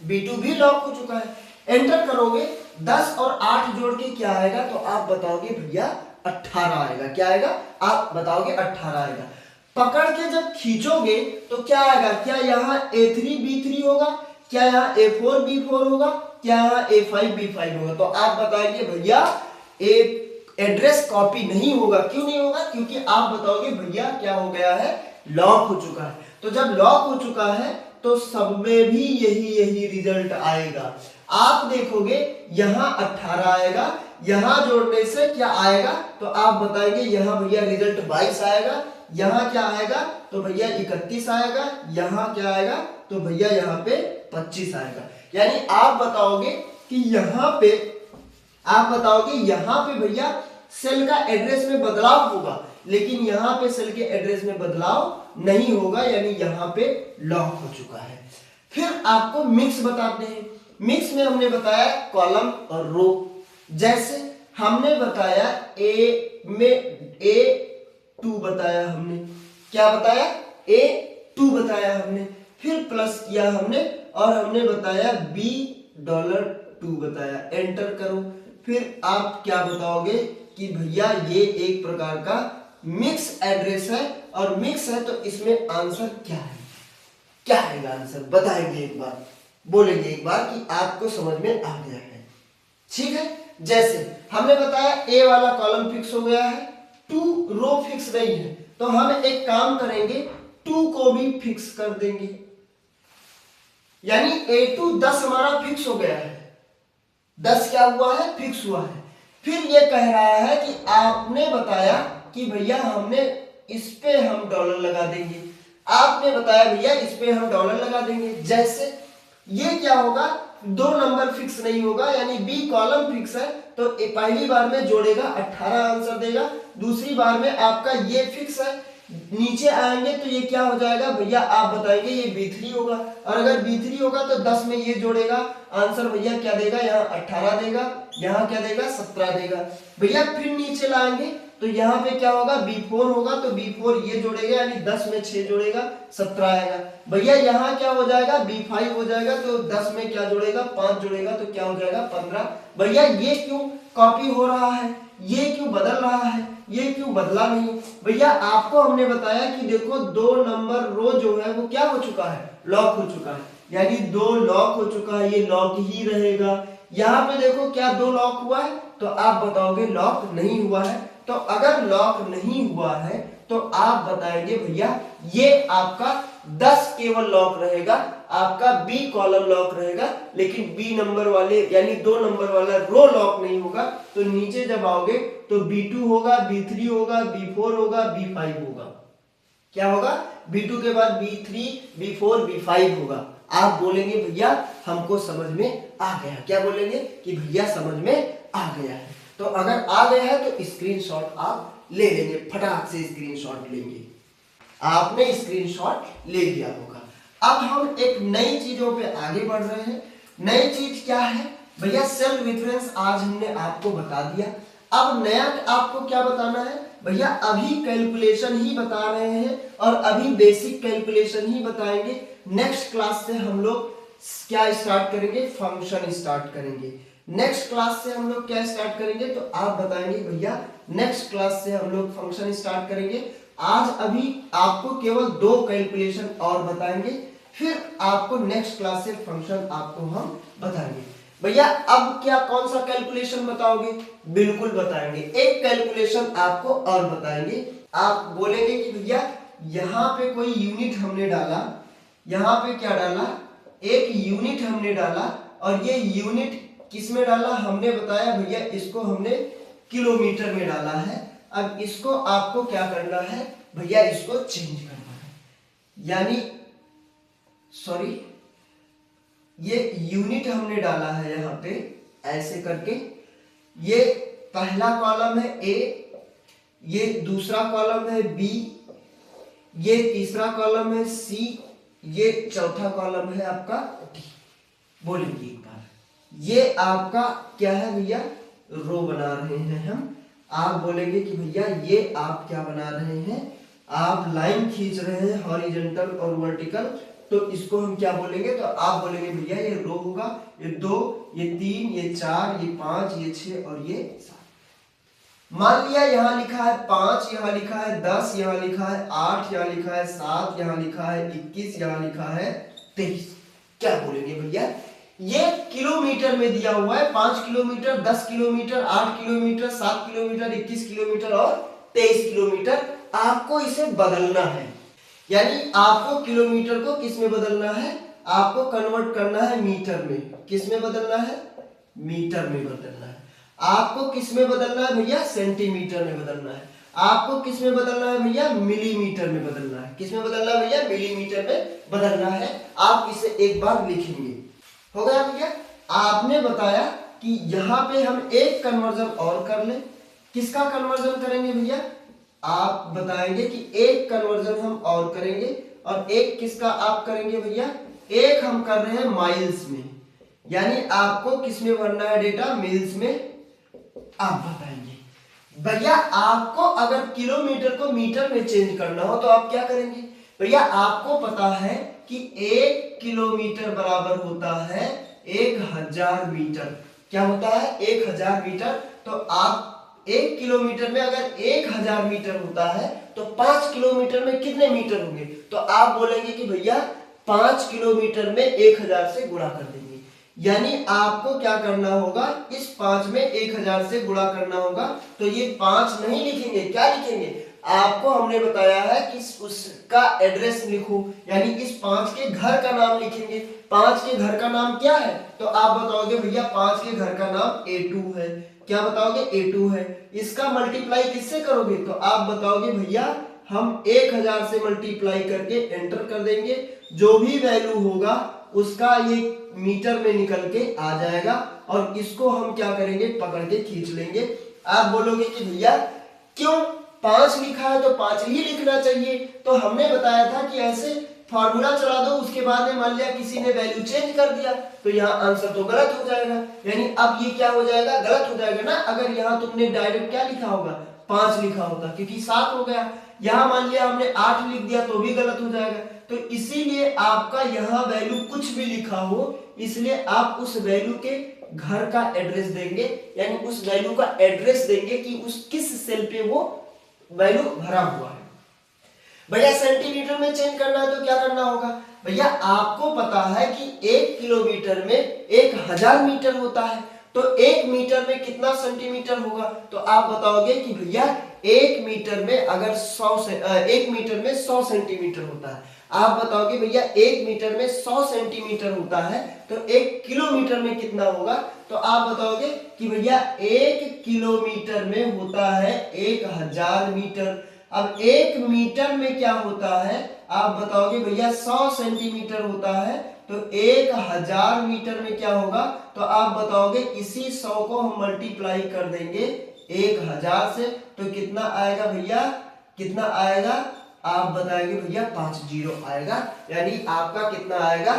B2 भी लॉक हो चुका है। एंटर करोगे 10 और 8 जोड़ के क्या आएगा, तो आप बताओगे भैया 18 आएगा। क्या आएगा, आप बताओगे 18 आएगा। पकड़ के जब खींचोगे तो क्या आएगा, क्या यहाँ A3 B3 होगा, क्या यहाँ A4 B4 होगा, क्या यहाँ A5 B5 होगा। तो आप बताएंगे भैया एड्रेस कॉपी नहीं होगा। क्यों नहीं होगा, क्योंकि आप बताओगे भैया क्या हो गया है, लॉक हो चुका है। तो जब लॉक हो चुका है तो सब में भी यही रिजल्ट आएगा। आप देखोगे यहाँ 18 आएगा, यहाँ जोड़ने से क्या आएगा तो आप बताएंगे यहाँ भैया रिजल्ट 22 आएगा, यहाँ क्या आएगा तो भैया 31 आएगा, यहाँ क्या आएगा तो भैया यहाँ पे 25 आएगा। यानी आप बताओगे कि यहाँ पे भैया सेल का एड्रेस में बदलाव होगा, लेकिन यहाँ पे सेल के एड्रेस में बदलाव नहीं होगा, यानी यहाँ पे लॉक हो चुका है। फिर आपको मिक्स बताते हैं। मिक्स में हमने बताया कॉलम और रो। जैसे हमने बताया A2 बताया हमने, क्या बताया A2 बताया हमने, फिर प्लस किया हमने और हमने बताया $2 बताया। एंटर करो। फिर आप क्या बताओगे कि भैया ये एक प्रकार का मिक्स एड्रेस है और मिक्स है, तो इसमें आंसर क्या है, क्या आएगा आंसर बताएंगे एक बार, बोलेंगे एक बार कि आपको समझ में आ गया है। ठीक है, जैसे हमने बताया ए वाला कॉलम फिक्स हो गया है, 2 रो फिक्स नहीं है, तो हम एक काम करेंगे 2 को भी फिक्स कर देंगे, यानी A2 10 हमारा फिक्स हो गया है। 10 क्या हुआ है, फिक्स हुआ है। फिर ये कह रहा है कि आपने बताया कि भैया हमने इस पे हम डॉलर लगा देंगे, आपने बताया भैया इस पे हम डॉलर लगा देंगे। जैसे ये क्या होगा, 2 नंबर फिक्स नहीं होगा, यानी बी कॉलम फिक्स है, तो पहली बार में जोड़ेगा 18 आंसर देगा, दूसरी बार में आपका ये फिक्स है, नीचे आएंगे तो ये क्या हो जाएगा भैया, आप बताएंगे ये B3 होगा, और अगर B3 होगा तो 10 में ये जोड़ेगा, आंसर भैया क्या देगा, यहाँ 18 देगा, यहाँ क्या देगा 17 देगा। भैया फिर नीचे लाएंगे तो यहाँ पे क्या होगा, B4 होगा, तो B4 ये जोड़ेगा, यानी 10 में 6 जोड़ेगा 17 आएगा। भैया यहाँ क्या हो जाएगा, B5 हो जाएगा, तो 10 में क्या जोड़ेगा, 5 जोड़ेगा, तो क्या हो जाएगा 15। भैया ये क्यों कॉपी हो रहा है, ये क्यों बदल रहा है, ये क्यों बदला नहीं। भैया आपको हमने बताया कि देखो 2 नंबर रो जो है वो क्या हो चुका है, लॉक हो चुका है, यानी 2 लॉक हो चुका है, ये लॉक ही रहेगा। यहाँ पे देखो क्या 2 लॉक हुआ है, तो आप बताओगे लॉक नहीं हुआ है। तो अगर लॉक नहीं हुआ है तो आप बताएंगे भैया ये आपका 10 केवल लॉक रहेगा, आपका बी कॉलम लॉक रहेगा, लेकिन बी नंबर वाले यानी 2 नंबर वाला रो लॉक नहीं होगा। तो नीचे जब आओगे तो B2 होगा, B3 होगा, B4 होगा, B5 होगा। क्या होगा, B2 के बाद B3, B4, B5 होगा। आप बोलेंगे भैया हमको समझ में आ गया, क्या बोलेंगे कि भैया समझ में आ गया है। तो अगर आ गया है तो स्क्रीनशॉट आप ले लेंगे, फटाक से स्क्रीनशॉट लेंगे। आपने स्क्रीनशॉट ले लिया होगा। अब हम एक नई चीजों पे आगे बढ़ रहे हैं। नई चीज क्या है भैया, सेल रेफरेंस आज हमने आपको बता दिया। अब नया आपको क्या बताना है भैया, अभी कैलकुलेशन ही बता रहे हैं और अभी बेसिक कैलकुलेशन ही बताएंगे। नेक्स्ट क्लास से हम लोग क्या स्टार्ट करेंगे, फंक्शन स्टार्ट करेंगे। नेक्स्ट क्लास से हम लोग क्या स्टार्ट करेंगे, तो आप बताएंगे भैया नेक्स्ट क्लास से हम लोग फंक्शन स्टार्ट करेंगे। आज अभी आपको केवल 2 कैलकुलेशन और बताएंगे, फिर आपको नेक्स्ट क्लास से फंक्शन आपको हम बताएंगे। भैया अब क्या कौन सा कैलकुलेशन बताओगे, बिल्कुल बताएंगे। एक कैलकुलेशन आपको और बताएंगे। आप बोलेंगे कि भैया यहाँ पे कोई यूनिट हमने डाला, यहाँ पे क्या डाला, एक यूनिट हमने डाला, और ये यूनिट किस में डाला, हमने बताया भैया इसको हमने किलोमीटर में डाला है। अब इसको आपको क्या करना है भैया, इसको चेंज करना है, यानी सॉरी ये यूनिट हमने डाला है यहाँ पे ऐसे करके। ये पहला कॉलम है A, ये दूसरा कॉलम है B, ये तीसरा कॉलम है C, ये चौथा कॉलम है आपका D। बोलेंगे एक बार, ये आपका क्या है भैया, रो बना रहे हैं हम। आप बोलेंगे कि भैया ये आप क्या बना रहे हैं, आप लाइन खींच रहे हैं हॉरिजॉन्टल और वर्टिकल, तो इसको हम क्या बोलेंगे, तो आप बोलेंगे भैया ये रो होगा, ये 2, ये 3, ये 4, ये 5, ये 6 और ये 7। मान लिया यहाँ लिखा है 5, यहाँ लिखा है 10, यहाँ लिखा है 8, यहाँ लिखा है 7, यहाँ लिखा है 21, यहाँ लिखा है 23। क्या बोलेंगे भैया, ये किलोमीटर में दिया हुआ है, 5 kilometre, 10 kilometre, 8 kilometre, 7 kilometre, 21 kilometre और 23 किलोमीटर। आपको इसे बदलना है, यानी आपको किलोमीटर को किस में बदलना है, आपको कन्वर्ट करना है मीटर में। किस में बदलना है, मीटर में बदलना है। आपको किस में बदलना है भैया, सेंटीमीटर में बदलना है। आपको किस में बदलना है भैया, मिलीमीटर में बदलना है। किस में बदलना है भैया, मिलीमीटर में बदलना है। आप इसे एक बार लिखेंगे, हो गया भैया। आपने बताया कि यहाँ पे हम एक कन्वर्जन और कर लें। किसका कन्वर्जन करेंगे भैया, आप बताएंगे कि एक कन्वर्जन हम और करेंगे, और एक किसका आप करेंगे भैया, एक हम कर रहे हैं माइल्स में। यानी आपको किस में भरना है डेटा, मिल्स में। आप बताएंगे भैया, आपको अगर किलोमीटर को मीटर में चेंज करना हो तो आप क्या करेंगे भैया, आपको पता है कि 1 किलोमीटर बराबर होता है 1000 मीटर। क्या होता है, 1000 मीटर। तो आप 1 किलोमीटर में अगर 1000 मीटर होता है तो 5 किलोमीटर में कितने मीटर होंगे, तो आप बोलेंगे कि भैया 5 किलोमीटर में 1000 से गुणा कर देंगे। यानी आपको क्या करना होगा, इस 5 में 1000 से गुणा करना होगा। तो ये 5 नहीं लिखेंगे, क्या लिखेंगे, आपको हमने बताया है कि उसका एड्रेस लिखो, यानी इस 5 के घर का नाम लिखेंगे। 5 के घर का नाम क्या है, तो आप बताओगे भैया 5 के घर का नाम A2 है। क्या बताओगे, A2 है। इसका मल्टीप्लाई किससे करोगे, तो आप बताओगे भैया हम 1000 से मल्टीप्लाई करके एंटर कर देंगे। जो भी वैल्यू होगा उसका ये मीटर में निकल के आ जाएगा, और इसको हम क्या करेंगे, पकड़ के खींच लेंगे। आप बोलोगे कि भैया क्यों 5 लिखा है तो 5 ही लिखना चाहिए। तो हमने बताया था कि ऐसे फार्मूला चला दो, उसके बाद में मान लिया किसी ने वैल्यू चेंज कर दिया तो यहाँ आंसर तो गलत हो जाएगा। यानी अब ये क्या हो जाएगा, गलत हो जाएगा ना। अगर यहाँ तुमने डायरेक्ट क्या लिखा होगा, 5 लिखा होता, क्योंकि 7 हो गया। यहाँ मान लिया हमने 8 लिख दिया तो भी गलत हो जाएगा। तो इसीलिए आपका यहाँ वैल्यू कुछ भी लिखा हो, इसलिए आप उस वैल्यू के घर का एड्रेस देंगे, यानी उस वैल्यू का एड्रेस देंगे कि उस किस सेल पे वो वैल्यू भरा हुआ है। भैया सेंटीमीटर में चेंज करना है तो क्या करना होगा भैया, आपको पता है कि 1 किलोमीटर में 1000 मीटर होता है, तो 1 मीटर में कितना सेंटीमीटर होगा, तो आप बताओगे कि भैया 1 मीटर में अगर 1 मीटर में 100 सेंटीमीटर होता है, आप बताओगे भैया 1 मीटर में 100 सेंटीमीटर होता है, तो 1 किलोमीटर में कितना होगा, तो आप बताओगे कि भैया 1 किलोमीटर में होता है 1000 मीटर। अब 1 मीटर में क्या होता है, आप बताओगे भैया 100 सेंटीमीटर होता है, तो 1000 मीटर में क्या होगा, तो आप बताओगे इसी 100 को हम मल्टीप्लाई कर देंगे 1000 से, तो कितना आएगा भैया, कितना आएगा, आप बताएंगे भैया 50 आएगा। यानी आपका कितना आएगा।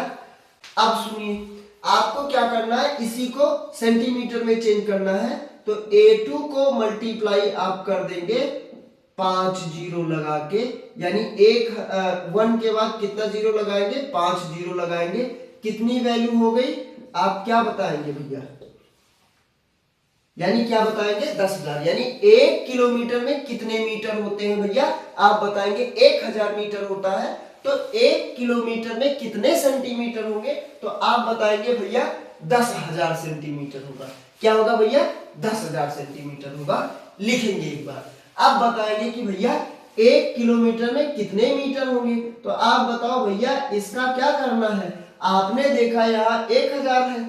अब सुनिए, आपको क्या करना है, इसी को सेंटीमीटर में चेंज करना है, तो A2 को मल्टीप्लाई आप कर देंगे 5 जीरो लगा के, यानी 1 के बाद कितना जीरो लगाएंगे, 5 जीरो लगाएंगे। कितनी वैल्यू हो गई, आप क्या बताएंगे भैया, यानी क्या बताएंगे 10,000। यानी 1 किलोमीटर में कितने मीटर होते हैं भैया, आप बताएंगे 1000 मीटर होता है, तो 1 किलोमीटर में कितने सेंटीमीटर होंगे, तो आप बताएंगे भैया 10,000 सेंटीमीटर होगा। क्या होगा भैया, 10,000 सेंटीमीटर होगा। लिखेंगे एक बार। अब बताएंगे कि भैया 1 किलोमीटर में कितने मीटर होंगे, तो आप बताओ भैया इसका क्या करना है। आपने देखा यहाँ 1000 है,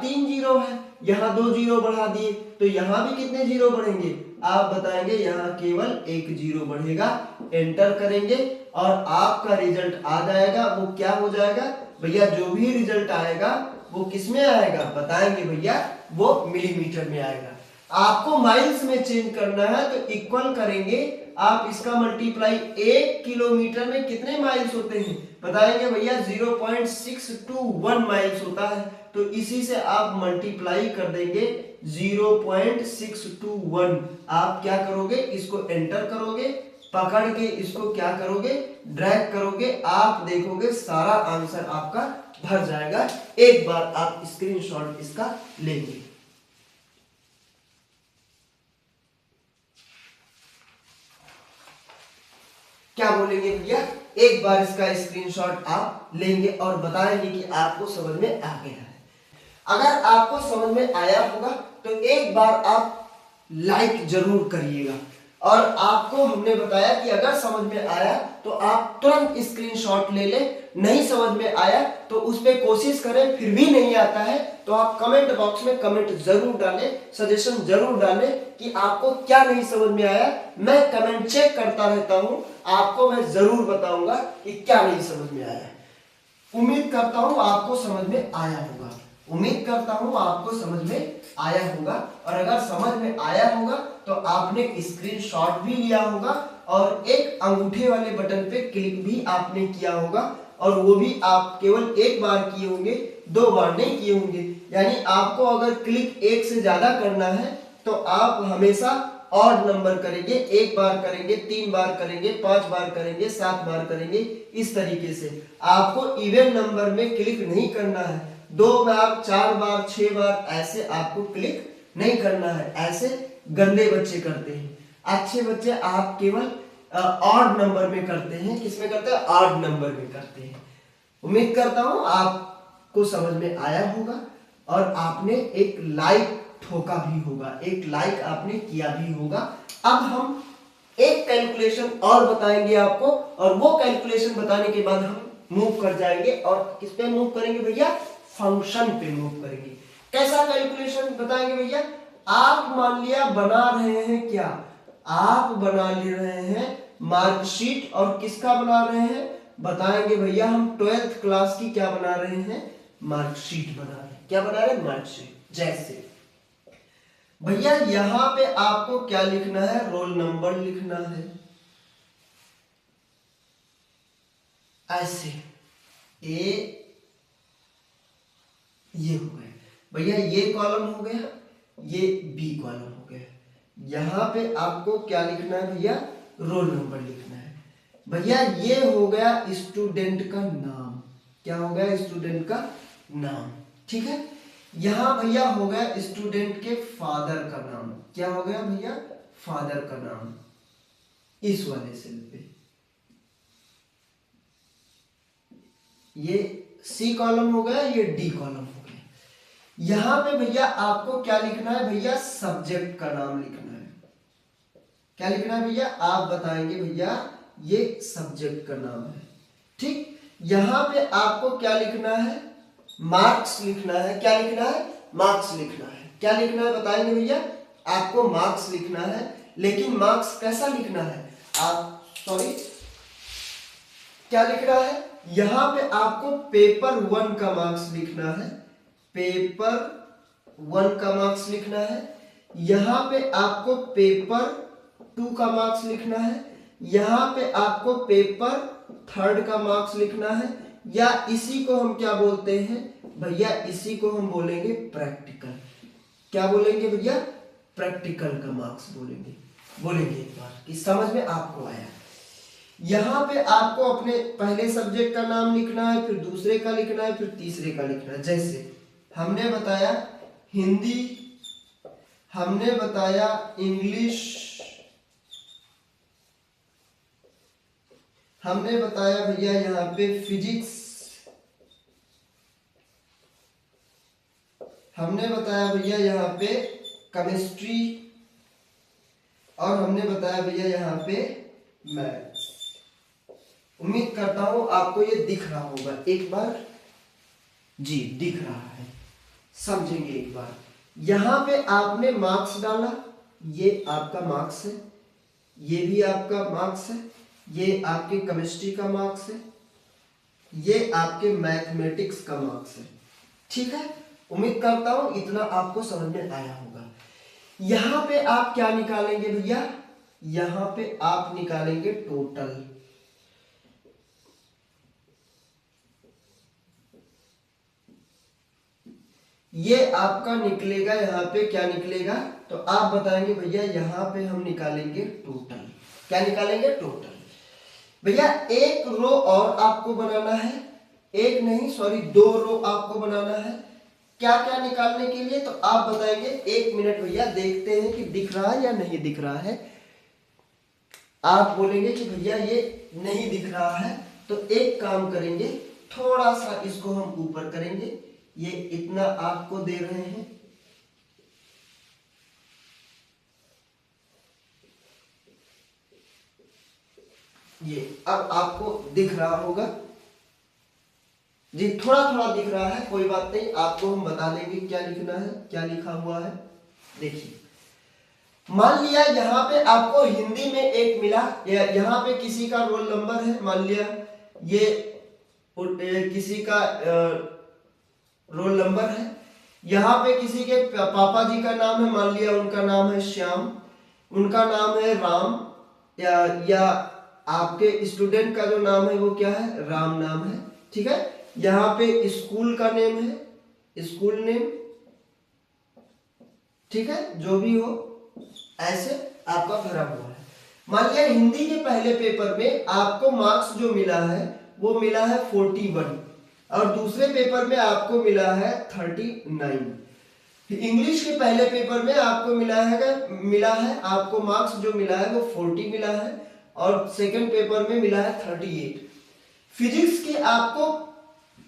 3 जीरो है, यहाँ 2 जीरो बढ़ा दिए, तो यहाँ भी कितने जीरो बढ़ेंगे, आप बताएंगे यहाँ केवल 1 जीरो बढ़ेगा। एंटर करेंगे और आपका रिजल्ट आ जाएगा। वो क्या हो जाएगा भैया, जो भी रिजल्ट आएगा वो किस में आएगा, बताएंगे भैया वो मिलीमीटर में आएगा। आपको माइल्स में चेंज करना है तो इक्वल करेंगे आप इसका मल्टीप्लाई। 1 किलोमीटर में कितने माइल्स होते हैं, बताएंगे भैया 0.621 माइल्स होता है, तो इसी से आप मल्टीप्लाई कर देंगे 0.621। आप क्या करोगे, इसको एंटर करोगे, पकड़ के इसको क्या करोगे, ड्रैग करोगे, आप देखोगे सारा आंसर आपका भर जाएगा। एक बार आप स्क्रीनशॉट इसका लेंगे। क्या बोलेंगे भैया, एक बार इसका स्क्रीनशॉट आप लेंगे और बताएंगे कि आपको समझ में आ गया है। अगर आपको समझ में आया होगा तो एक बार आप लाइक जरूर करिएगा और आपको हमने बताया कि अगर समझ में आया तो आप तुरंत स्क्रीनशॉट ले लें, नहीं समझ में आया तो उस पर कोशिश करें, फिर भी नहीं आता है तो आप कमेंट बॉक्स में कमेंट जरूर डालें, सजेशन जरूर डालें कि आपको क्या नहीं समझ में आया। मैं कमेंट चेक करता रहता हूं, आपको मैं जरूर बताऊंगा कि क्या नहीं समझ में आया। उम्मीद करता हूं आपको समझ में आया होगा, उम्मीद करता हूं आपको समझ में आया होगा। और अगर समझ में आया होगा तो आपने स्क्रीनशॉट भी लिया होगा और एक अंगूठे वाले बटन पे क्लिक भी आपने किया होगा, और वो भी आप केवल एक बार किए होंगे, 2 बार नहीं किए होंगे। यानी आपको अगर क्लिक एक से ज्यादा करना है तो आप हमेशा ऑड नंबर करेंगे, 1 बार करेंगे, 3 बार करेंगे, 5 बार करेंगे, 7 बार करेंगे। इस तरीके से आपको इवन नंबर में क्लिक नहीं करना है, 2 बार, 4 बार, 6 बार ऐसे आपको क्लिक नहीं करना है। ऐसे गंदे बच्चे करते हैं, अच्छे बच्चे आप केवल ऑड नंबर में करते हैं। किसमें करते हैं? ऑड नंबर में करते हैं। उम्मीद करता हूं आपको समझ में आया होगा और आपने एक लाइक ठोका भी होगा, एक लाइक आपने किया भी होगा। अब हम एक कैलकुलेशन और बताएंगे आपको, और वो कैलकुलेशन बताने के बाद हम मूव कर जाएंगे। और किस पे मूव करेंगे भैया? फंक्शन पे मूव करेंगे। कैसा कैलकुलेशन बताएंगे भैया? आप मान लिया बना रहे हैं क्या, आप बना ले रहे हैं मार्कशीट, और किसका बना रहे हैं बताएंगे भैया हम 12th क्लास की क्या बना रहे हैं? मार्कशीट बना रहे हैं। क्या बना रहे हैं? मार्कशीट। जैसे भैया यहां पे आपको क्या लिखना है? रोल नंबर लिखना है। ऐसे ये हो गया भैया, ये कॉलम हो गया, ये बी कॉलम हो गया। यहां पे आपको क्या लिखना है भैया? रोल नंबर लिखना है। भैया ये हो गया स्टूडेंट का नाम। क्या हो गया? स्टूडेंट का नाम। ठीक है। यहां भैया हो गया स्टूडेंट के फादर का नाम। क्या हो गया भैया? फादर का नाम। इस वाले सेल पे ये सी कॉलम हो गया, ये डी कॉलम हो गया। यहां पे भैया आपको क्या लिखना है भैया? सब्जेक्ट का नाम लिखना है। क्या लिखना है भैया? आप बताएंगे भैया ये सब्जेक्ट का नाम है। ठीक। यहां पे आपको क्या लिखना है? मार्क्स लिखना है। क्या लिखना है? मार्क्स लिखना है। क्या लिखना है बताएंगे भैया? आपको मार्क्स लिखना है, लेकिन मार्क्स कैसा लिखना है? आप सॉरी क्या लिखना है? यहां पे आपको पेपर 1 का मार्क्स लिखना है, पेपर 1 का मार्क्स लिखना है। यहां पे आपको पेपर 2 का मार्क्स लिखना है। यहां पे आपको पेपर 3rd का मार्क्स लिखना है, या इसी को हम क्या बोलते हैं भैया? इसी को हम बोलेंगे प्रैक्टिकल। क्या बोलेंगे भैया? प्रैक्टिकल का मार्क्स बोलेंगे एक बार कि समझ में आपको आया। यहां पे आपको अपने पहले सब्जेक्ट का नाम लिखना है, फिर दूसरे का लिखना है, फिर तीसरे का लिखना है। जैसे हमने बताया हिंदी, हमने बताया इंग्लिश, हमने बताया भैया यहां पे फिजिक्स, हमने बताया भैया यहां पे केमिस्ट्री, और हमने बताया भैया यहां पे मैथ्स। उम्मीद करता हूं आपको ये दिख रहा होगा। एक बार जी दिख रहा है, समझेंगे एक बार। यहां पे आपने मार्क्स डाला, ये आपका मार्क्स है, ये भी आपका मार्क्स है, ये आपके केमिस्ट्री का मार्क्स है, ये आपके मैथमेटिक्स का मार्क्स है। ठीक है। उम्मीद करता हूं इतना आपको समझ में आया होगा। यहां पे आप क्या निकालेंगे भैया? यहां पे आप निकालेंगे टोटल। ये आपका निकलेगा, यहां पे क्या निकलेगा? तो आप बताएंगे भैया यहां पे हम निकालेंगे टोटल। क्या निकालेंगे? टोटल। भैया एक रो और आपको बनाना है, एक नहीं सॉरी 2 रो आपको बनाना है। क्या क्या निकालने के लिए? तो आप बताएंगे। 1 मिनट भैया देखते हैं कि दिख रहा है या नहीं दिख रहा है। आप बोलेंगे कि भैया ये नहीं दिख रहा है, तो एक काम करेंगे, थोड़ा सा इसको हम ऊपर करेंगे। ये इतना आपको दे रहे हैं, ये अब आपको दिख रहा होगा जी, थोड़ा थोड़ा दिख रहा है, कोई बात नहीं, आपको हम बता देंगे क्या लिखना है, क्या लिखा हुआ है। देखिए, मान लिया यहाँ पे आपको हिंदी में एक मिला, यहाँ पे किसी का रोल नंबर है, मान लिया ये किसी का रोल नंबर है, यहाँ पे किसी के पापा जी का नाम है, मान लिया उनका नाम है श्याम, उनका नाम है राम, या आपके स्टूडेंट का जो नाम है वो क्या है, राम नाम है, ठीक है। यहाँ पे स्कूल का नेम है, स्कूल नेम, ठीक है, जो भी हो ऐसे आपका भरा हुआ है। मान लिया हिंदी के पहले पेपर में आपको मार्क्स जो मिला है वो मिला है 41 और दूसरे पेपर में आपको मिला है 39। इंग्लिश के पहले पेपर में आपको मिला है आपको मार्क्स जो मिला है वो 40 मिला है और सेकंड पेपर में मिला है 38। फिजिक्स की आपको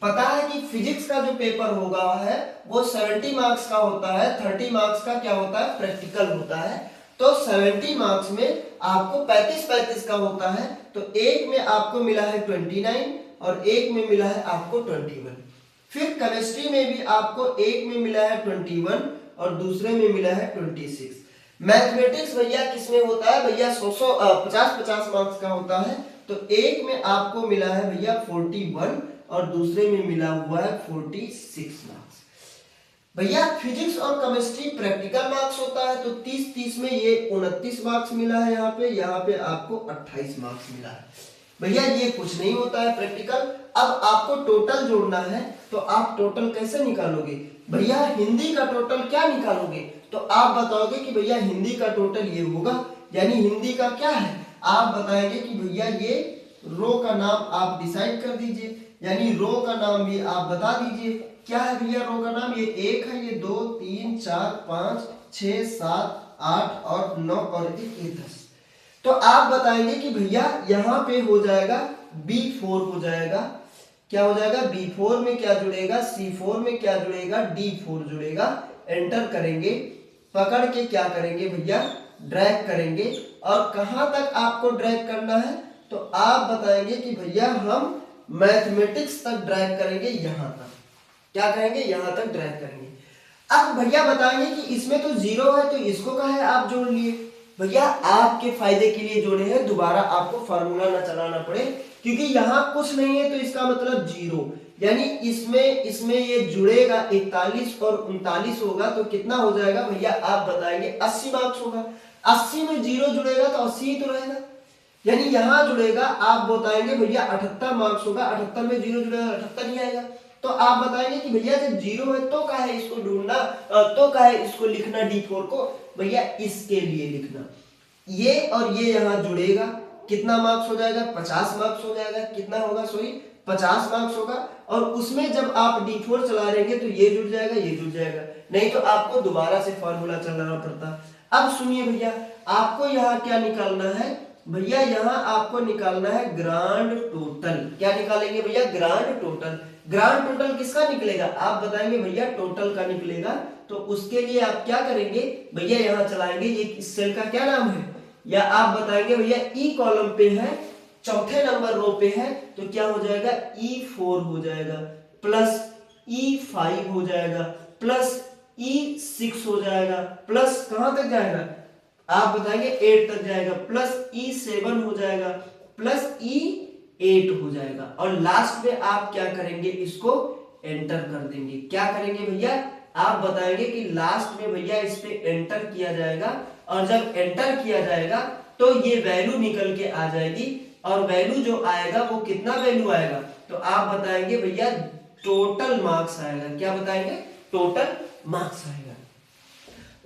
पता है कि फिजिक्स का जो पेपर होगा है वो 70 मार्क्स का होता है, 30 मार्क्स का क्या होता है, प्रैक्टिकल होता है। तो 70 मार्क्स में आपको 35 का होता है, तो एक में आपको मिला है 29 और एक में मिला है आपको 21। फिर केमिस्ट्री में भी आपको एक में मिला है 21 और दूसरे में मिला है 26। मैथमेटिक्स भैया किसमें होता है भैया, 50 मार्क्स का होता है, तो एक में आपको मिला है भैया 41 और दूसरे में मिला हुआ है 46 मार्क्स। भैया फिजिक्स और केमिस्ट्री प्रैक्टिकल मार्क्स होता है, तो 30 में ये 29 मार्क्स मिला है, यहाँ पे आपको 28 मार्क्स मिला है। भैया ये कुछ नहीं होता है प्रैक्टिकल। अब आपको टोटल जोड़ना है, तो आप टोटल कैसे निकालोगे भैया, हिंदी का टोटल क्या निकालोगे, तो आप बताओगे कि भैया हिंदी का टोटल ये होगा, यानी हिंदी का क्या है, आप बताएंगे कि भैया ये रो का नाम आप डिसाइड कर दीजिए, यानी रो का नाम भी आप बता दीजिए। क्या है भैया रो का नाम, ये 1 है, ये 2 3 4 5 6 7 8 और 9 और 1 ये 10। तो आप बताएंगे कि भैया यहाँ पे हो जाएगा B4 हो जाएगा, क्या हो जाएगा, B4 में क्या जुड़ेगा, C4 में क्या जुड़ेगा, D4 जुड़ेगा। एंटर करेंगे, पकड़ के क्या करेंगे भैया, ड्रैग करेंगे। और कहां तक आपको ड्रैग करना है, तो आप बताएंगे कि भैया हम मैथमेटिक्स तक ड्रैग करेंगे, यहां तक क्या करेंगे, यहां तक ड्रैग करेंगे। अब भैया बताएंगे कि इसमें तो 0 है, तो इसको कहा है आप जोड़ लिए। भैया आपके फायदे के लिए जोड़े हैं, दोबारा आपको फार्मूला ना चलाना पड़े, क्योंकि यहाँ कुछ नहीं है तो इसका मतलब 0, यानी इसमें ये जुड़ेगा 41 और 39 होगा, तो कितना हो जाएगा भैया, आप बताएंगे 80 मार्क्स होगा। 80 में 0 जुड़ेगा तो 80 ही तो रहेगा, यानी यहाँ जुड़ेगा, आप बताएंगे भैया 78 मार्क्स होगा। 78 में 0 जुड़ेगा, 78 ही आएगा। तो आप बताएंगे कि भैया जब 0 है तो कहा है इसको ढूंढना, तो कहा है इसको लिखना D4 को, भैया इसके लिए लिखना, ये और ये यहाँ जुड़ेगा, कितना मार्क्स हो जाएगा, 50 मार्क्स हो जाएगा, कितना होगा, सॉरी 50 मार्क्स होगा। और उसमें जब आप D4 चला रहेंगे तो ये जुड़ जाएगा, ये जुड़ जाएगा, नहीं तो आपको दोबारा से फॉर्मूला चलाना पड़ता। अब सुनिए भैया, आपको यहाँ क्या निकालना है भैया, यहाँ आपको निकालना है ग्रांड टोटल। क्या निकालेंगे भैया, ग्रांड टोटल। ग्रांड टोटल किसका निकलेगा, आप बताएंगे भैया टोटल का निकलेगा। तो उसके लिए आप क्या करेंगे भैया, यहाँ चलाएंगे, ये इस सेल का क्या नाम है, या आप बताएंगे भैया ई कॉलम पे है, चौथे नंबर रो पे है, तो क्या हो जाएगा, E4 हो जाएगा, प्लस E5 हो जाएगा, प्लस E6 हो जाएगा, प्लस कहां तक जाएगा, आप बताएंगे 8 तक जाएगा, प्लस E7 हो जाएगा, प्लस E8 हो जाएगा। और लास्ट में आप क्या करेंगे, इसको एंटर कर देंगे। क्या करेंगे भैया, आप बताएंगे कि लास्ट में भैया इस पे एंटर किया जाएगा, और जब एंटर किया जाएगा तो ये वैल्यू निकल के आ जाएगी, और वैल्यू जो आएगा वो कितना वैल्यू आएगा, तो आप बताएंगे भैया टोटल मार्क्स आएगा। क्या बताएंगे, टोटल मार्क्स आएगा।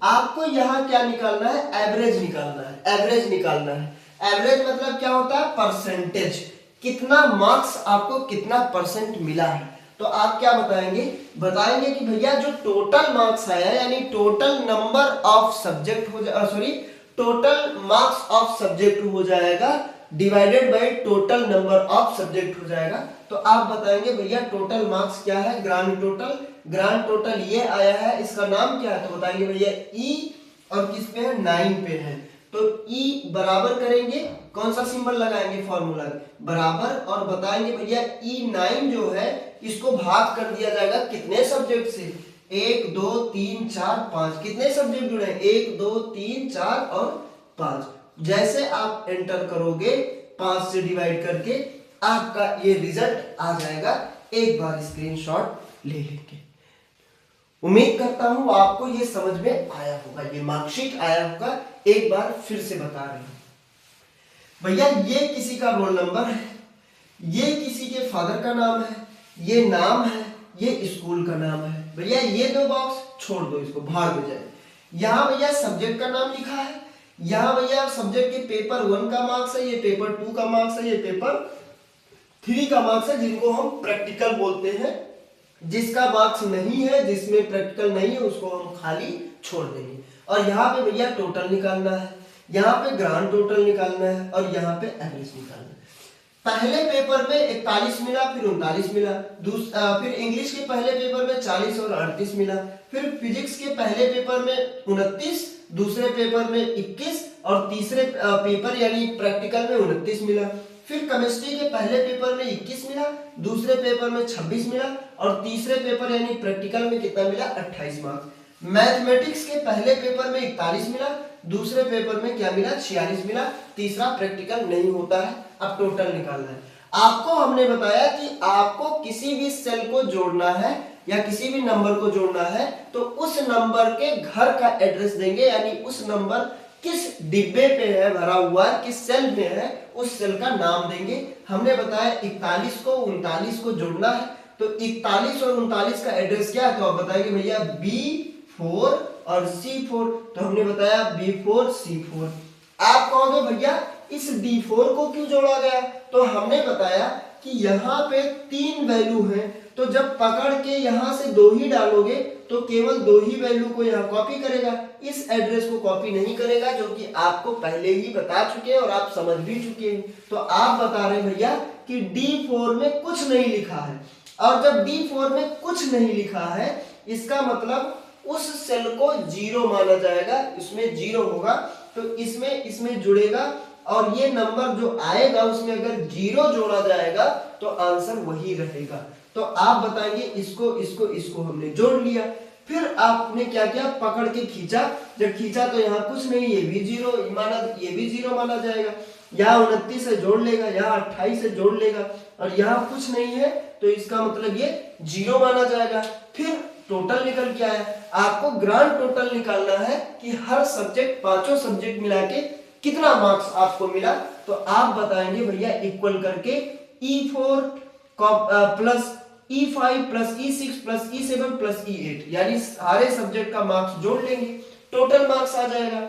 आपको यहाँ क्या निकालना है, एवरेज निकालना है, एवरेज निकालना है। एवरेज मतलब क्या होता है, परसेंटेज, कितना मार्क्स आपको कितना परसेंट मिला है। तो आप क्या बताएंगे, बताएंगे कि भैया जो टोटल मार्क्स आया, यानी टोटल नंबर ऑफ सब्जेक्ट हो जाएगा, sorry total marks of subject हो जाएगा, divided by total number of subject हो जाएगा। तो आप बताएंगे भैया टोटल मार्क्स क्या है, ग्रांड टोटल। ग्रांड टोटल ये आया है, इसका नाम क्या है, तो बताएंगे भैया ई, और किस पे है, 9 पे है। तो E बराबर करेंगे, कौन सा सिंबल लगाएंगे, फॉर्मूला बराबर, और बताएंगे भैया E9 जो है इसको भाग कर दिया जाएगा कितने सब्जेक्ट से, 1 2 3 4 5, कितने सब्जेक्ट जुड़े हैं, 1 2 3 4 और 5। जैसे आप एंटर करोगे 5 से डिवाइड करके आपका ये रिजल्ट आ जाएगा। एक बार स्क्रीनशॉट ले लेंगे। उम्मीद करता हूं आपको ये समझ में आया होगा, ये मार्कशीट आया होगा। एक बार फिर से बता रहे हैं भैया, ये किसी का रोल नंबर है, ये किसी के फादर का नाम है, ये नाम है, ये स्कूल का नाम है। भैया ये दो बॉक्स छोड़ दो, इसको भाग हो जाए। यहाँ भैया सब्जेक्ट का नाम लिखा है, यहाँ भैया सब्जेक्ट के पेपर 1 का मार्क्स है, ये पेपर 2 का मार्क्स है, ये पेपर 3 का मार्क्स है, जिनको हम प्रैक्टिकल बोलते हैं। जिसका मार्क्स नहीं है, जिसमें प्रैक्टिकल नहीं है, उसको हम खाली छोड़ देंगे। और यहाँ पे भैया टोटल निकालना है, यहाँ पे ग्रांड टोटल निकालना है, और यहाँ पे एवरेज निकालना है। पहले पेपर में 41 मिला, फिर 39 मिला, फिर इंग्लिश के पहले पेपर में 40 और 38 मिला, फिर फिजिक्स के पहले पेपर में 29, दूसरे पेपर में 21 और तीसरे पेपर यानी प्रैक्टिकल में 29 मिला। फिर केमिस्ट्री के पहले पेपर में 21 मिला, दूसरे पेपर में 26 मिला, और तीसरे पेपर यानी प्रैक्टिकल में कितना मिला, 28 मार्क्स। मैथमेटिक्स के पहले पेपर में 41 मिला, दूसरे पेपर में क्या मिला, 46 मिला, तीसरा प्रैक्टिकल नहीं होता है। अब टोटल निकालना है। आपको हमने बताया कि आपको किसी भी सेल को जोड़ना है या किसी भी नंबर को जोड़ना है तो उस नंबर के घर का एड्रेस देंगे, यानी उस नंबर किस डिब्बे पे है भरा हुआ, किस सेल में है, उस सेल का नाम देंगे। हमने बताया 41 को 39 को जोड़ना है, तो 41 और 39 का एड्रेस क्या है, तो आप बताएंगे भैया B4 और C4। तो हमने बताया B4 C4। आप कहोगे भैया इस D4 को क्यों जोड़ा गया, तो हमने बताया कि यहाँ पे 3 वैल्यू हैं, तो जब पकड़ के यहाँ से 2 ही डालोगे तो केवल 2 ही वैल्यू को यहाँ कॉपी करेगा, इस एड्रेस को कॉपी नहीं करेगा, जो कि आपको पहले ही बता चुके हैं और आप समझ भी चुके हैं। तो आप बता रहे भैया कि D4 में कुछ नहीं लिखा है, और जब D4 में कुछ नहीं लिखा है इसका मतलब उस सेल को 0 माना जाएगा, इसमें 0 होगा, तो इसमें जुड़ेगा, और ये नंबर जो आएगा उसमें अगर 0 जोड़ा जाएगा तो आंसर वही रहेगा। तो आप बताएंगे इसको हमने जोड़ लिया। फिर आपने क्या किया, पकड़ के खींचा, जब खींचा तो यहाँ कुछ नहीं, ये भी 0 माना जाएगा, यहाँ 29 से जोड़ लेगा, यहाँ 28 से जोड़ लेगा, और यहाँ कुछ नहीं है तो इसका मतलब ये 0 माना जाएगा। फिर टोटल निकल के आया, आपको ग्रांड टोटल निकालना है कि हर सब्जेक्ट, पांचों सब्जेक्ट मिला के कितना मार्क्स आपको मिला। तो आप बताएंगे भैया इक्वल करके E4 plus E5 plus E6 plus E7 plus E8, यानी सारे सब्जेक्ट का मार्क्स जोड़ लेंगे, टोटल मार्क्स आ जाएगा।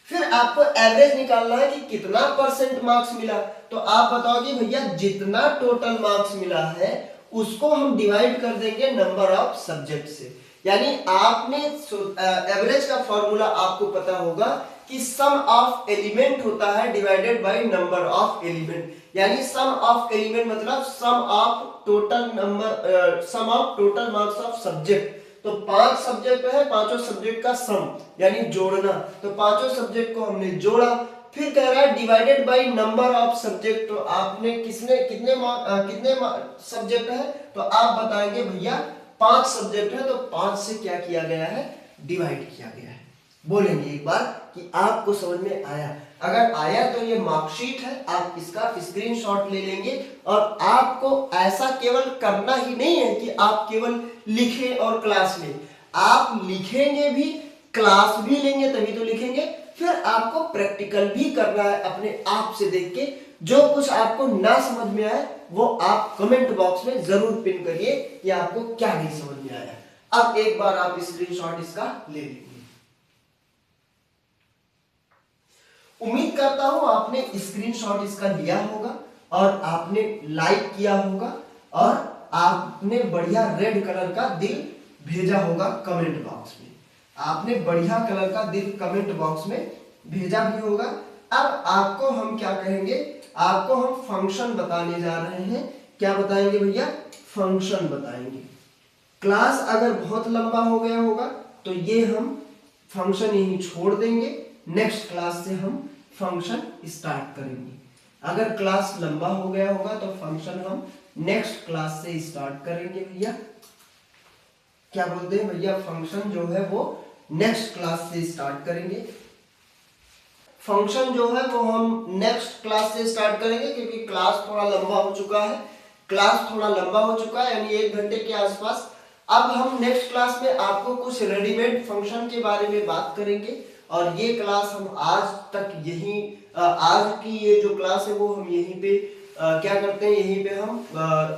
फिर आपको एवरेज निकालना है कि कितना परसेंट मार्क्स मिला, तो आप बताओगे भैया जितना टोटल मार्क्स मिला है उसको हम डिवाइड कर देंगे नंबर ऑफ सब्जेक्ट से। यानी आपने एवरेज का फॉर्मूला आपको पता होगा कि सम ऑफ एलिमेंट होता है divided by number of element, यानी सम ऑफ एलिमेंट मतलब sum of total marks of subject. तो 5 सब्जेक्ट है, पांचों सब्जेक्ट का सम यानी जोड़ना, तो पांचों सब्जेक्ट को हमने जोड़ा। फिर कह रहा है divided by number of subject, तो आपने कितने सब्जेक्ट है, तो आप बताएंगे भैया 5 सब्जेक्ट है, तो 5 से क्या किया गया है, डिवाइड किया गया है। बोलेंगे एक बार कि आपको समझ में आया। अगर आया तो ये मार्कशीट है, आप इसका स्क्रीनशॉट ले लेंगे, और आपको ऐसा केवल करना ही नहीं है कि आप केवल लिखें और क्लास लें, आप लिखेंगे भी, क्लास भी लेंगे तभी तो लिखेंगे, फिर आपको प्रैक्टिकल भी करना है अपने आप से देख के। जो कुछ आपको ना समझ में आए वो आप कमेंट बॉक्स में जरूर पिन करिए कि आपको क्या नहीं समझ में आया। अब एक बार आप स्क्रीनशॉट इसका ले लीजिए। उम्मीद करता हूं आपने स्क्रीनशॉट इसका लिया होगा और आपने लाइक किया होगा, और आपने बढ़िया रेड कलर का दिल भेजा होगा कमेंट बॉक्स में, आपने बढ़िया कलर का दिल कमेंट बॉक्स में भेजा भी होगा। अब आपको हम क्या कहेंगे, आपको हम फंक्शन बताने जा रहे हैं। क्या बताएंगे भैया, फंक्शन बताएंगे। क्लास अगर बहुत लंबा हो गया होगा तो ये हम फंक्शन यहीं छोड़ देंगे, नेक्स्ट क्लास से हम फंक्शन स्टार्ट करेंगे। अगर क्लास लंबा हो गया होगा तो फंक्शन हम नेक्स्ट क्लास से स्टार्ट करेंगे भैया। क्या बोलते हैं भैया, फंक्शन जो है वो नेक्स्ट क्लास से स्टार्ट करेंगे। फंक्शन जो है वो हम नेक्स्ट क्लास से स्टार्ट करेंगे क्योंकि क्लास थोड़ा लंबा हो चुका है। क्लास थोड़ा लंबा हो चुका है यानी 1 घंटे के आसपास। अब हम नेक्स्ट क्लास में आपको कुछ रेडीमेड फंक्शन के बारे में बात करेंगे और ये क्लास हम आज तक यही आज की ये जो क्लास है वो हम यहीं पे क्या करते हैं, यहीं पे हम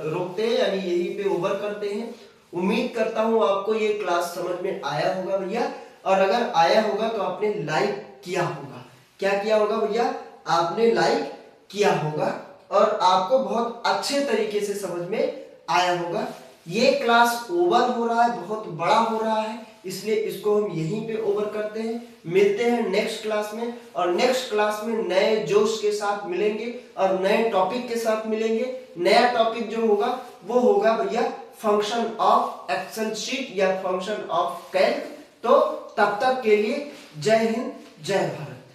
रोकते हैं यानी यहीं पे ओवर करते हैं। उम्मीद करता हूँ आपको ये क्लास समझ में आया होगा भैया, और अगर आया होगा तो आपने लाइक किया होगा। क्या किया होगा भैया, आपने लाइक किया होगा और आपको बहुत अच्छे तरीके से समझ में आया होगा। ये क्लास ओवर हो रहा है, बहुत बड़ा हो रहा है, इसलिए इसको हम यहीं पे ओवर करते हैं। मिलते हैं नेक्स्ट क्लास में और नेक्स्ट क्लास में नए जोश के साथ मिलेंगे और नए टॉपिक के साथ मिलेंगे। नया टॉपिक जो होगा वो होगा भैया फंक्शन ऑफ एक्सेल शीट या फंक्शन ऑफ कैल्क। तो तब तक के लिए जय हिंद, जय भारत।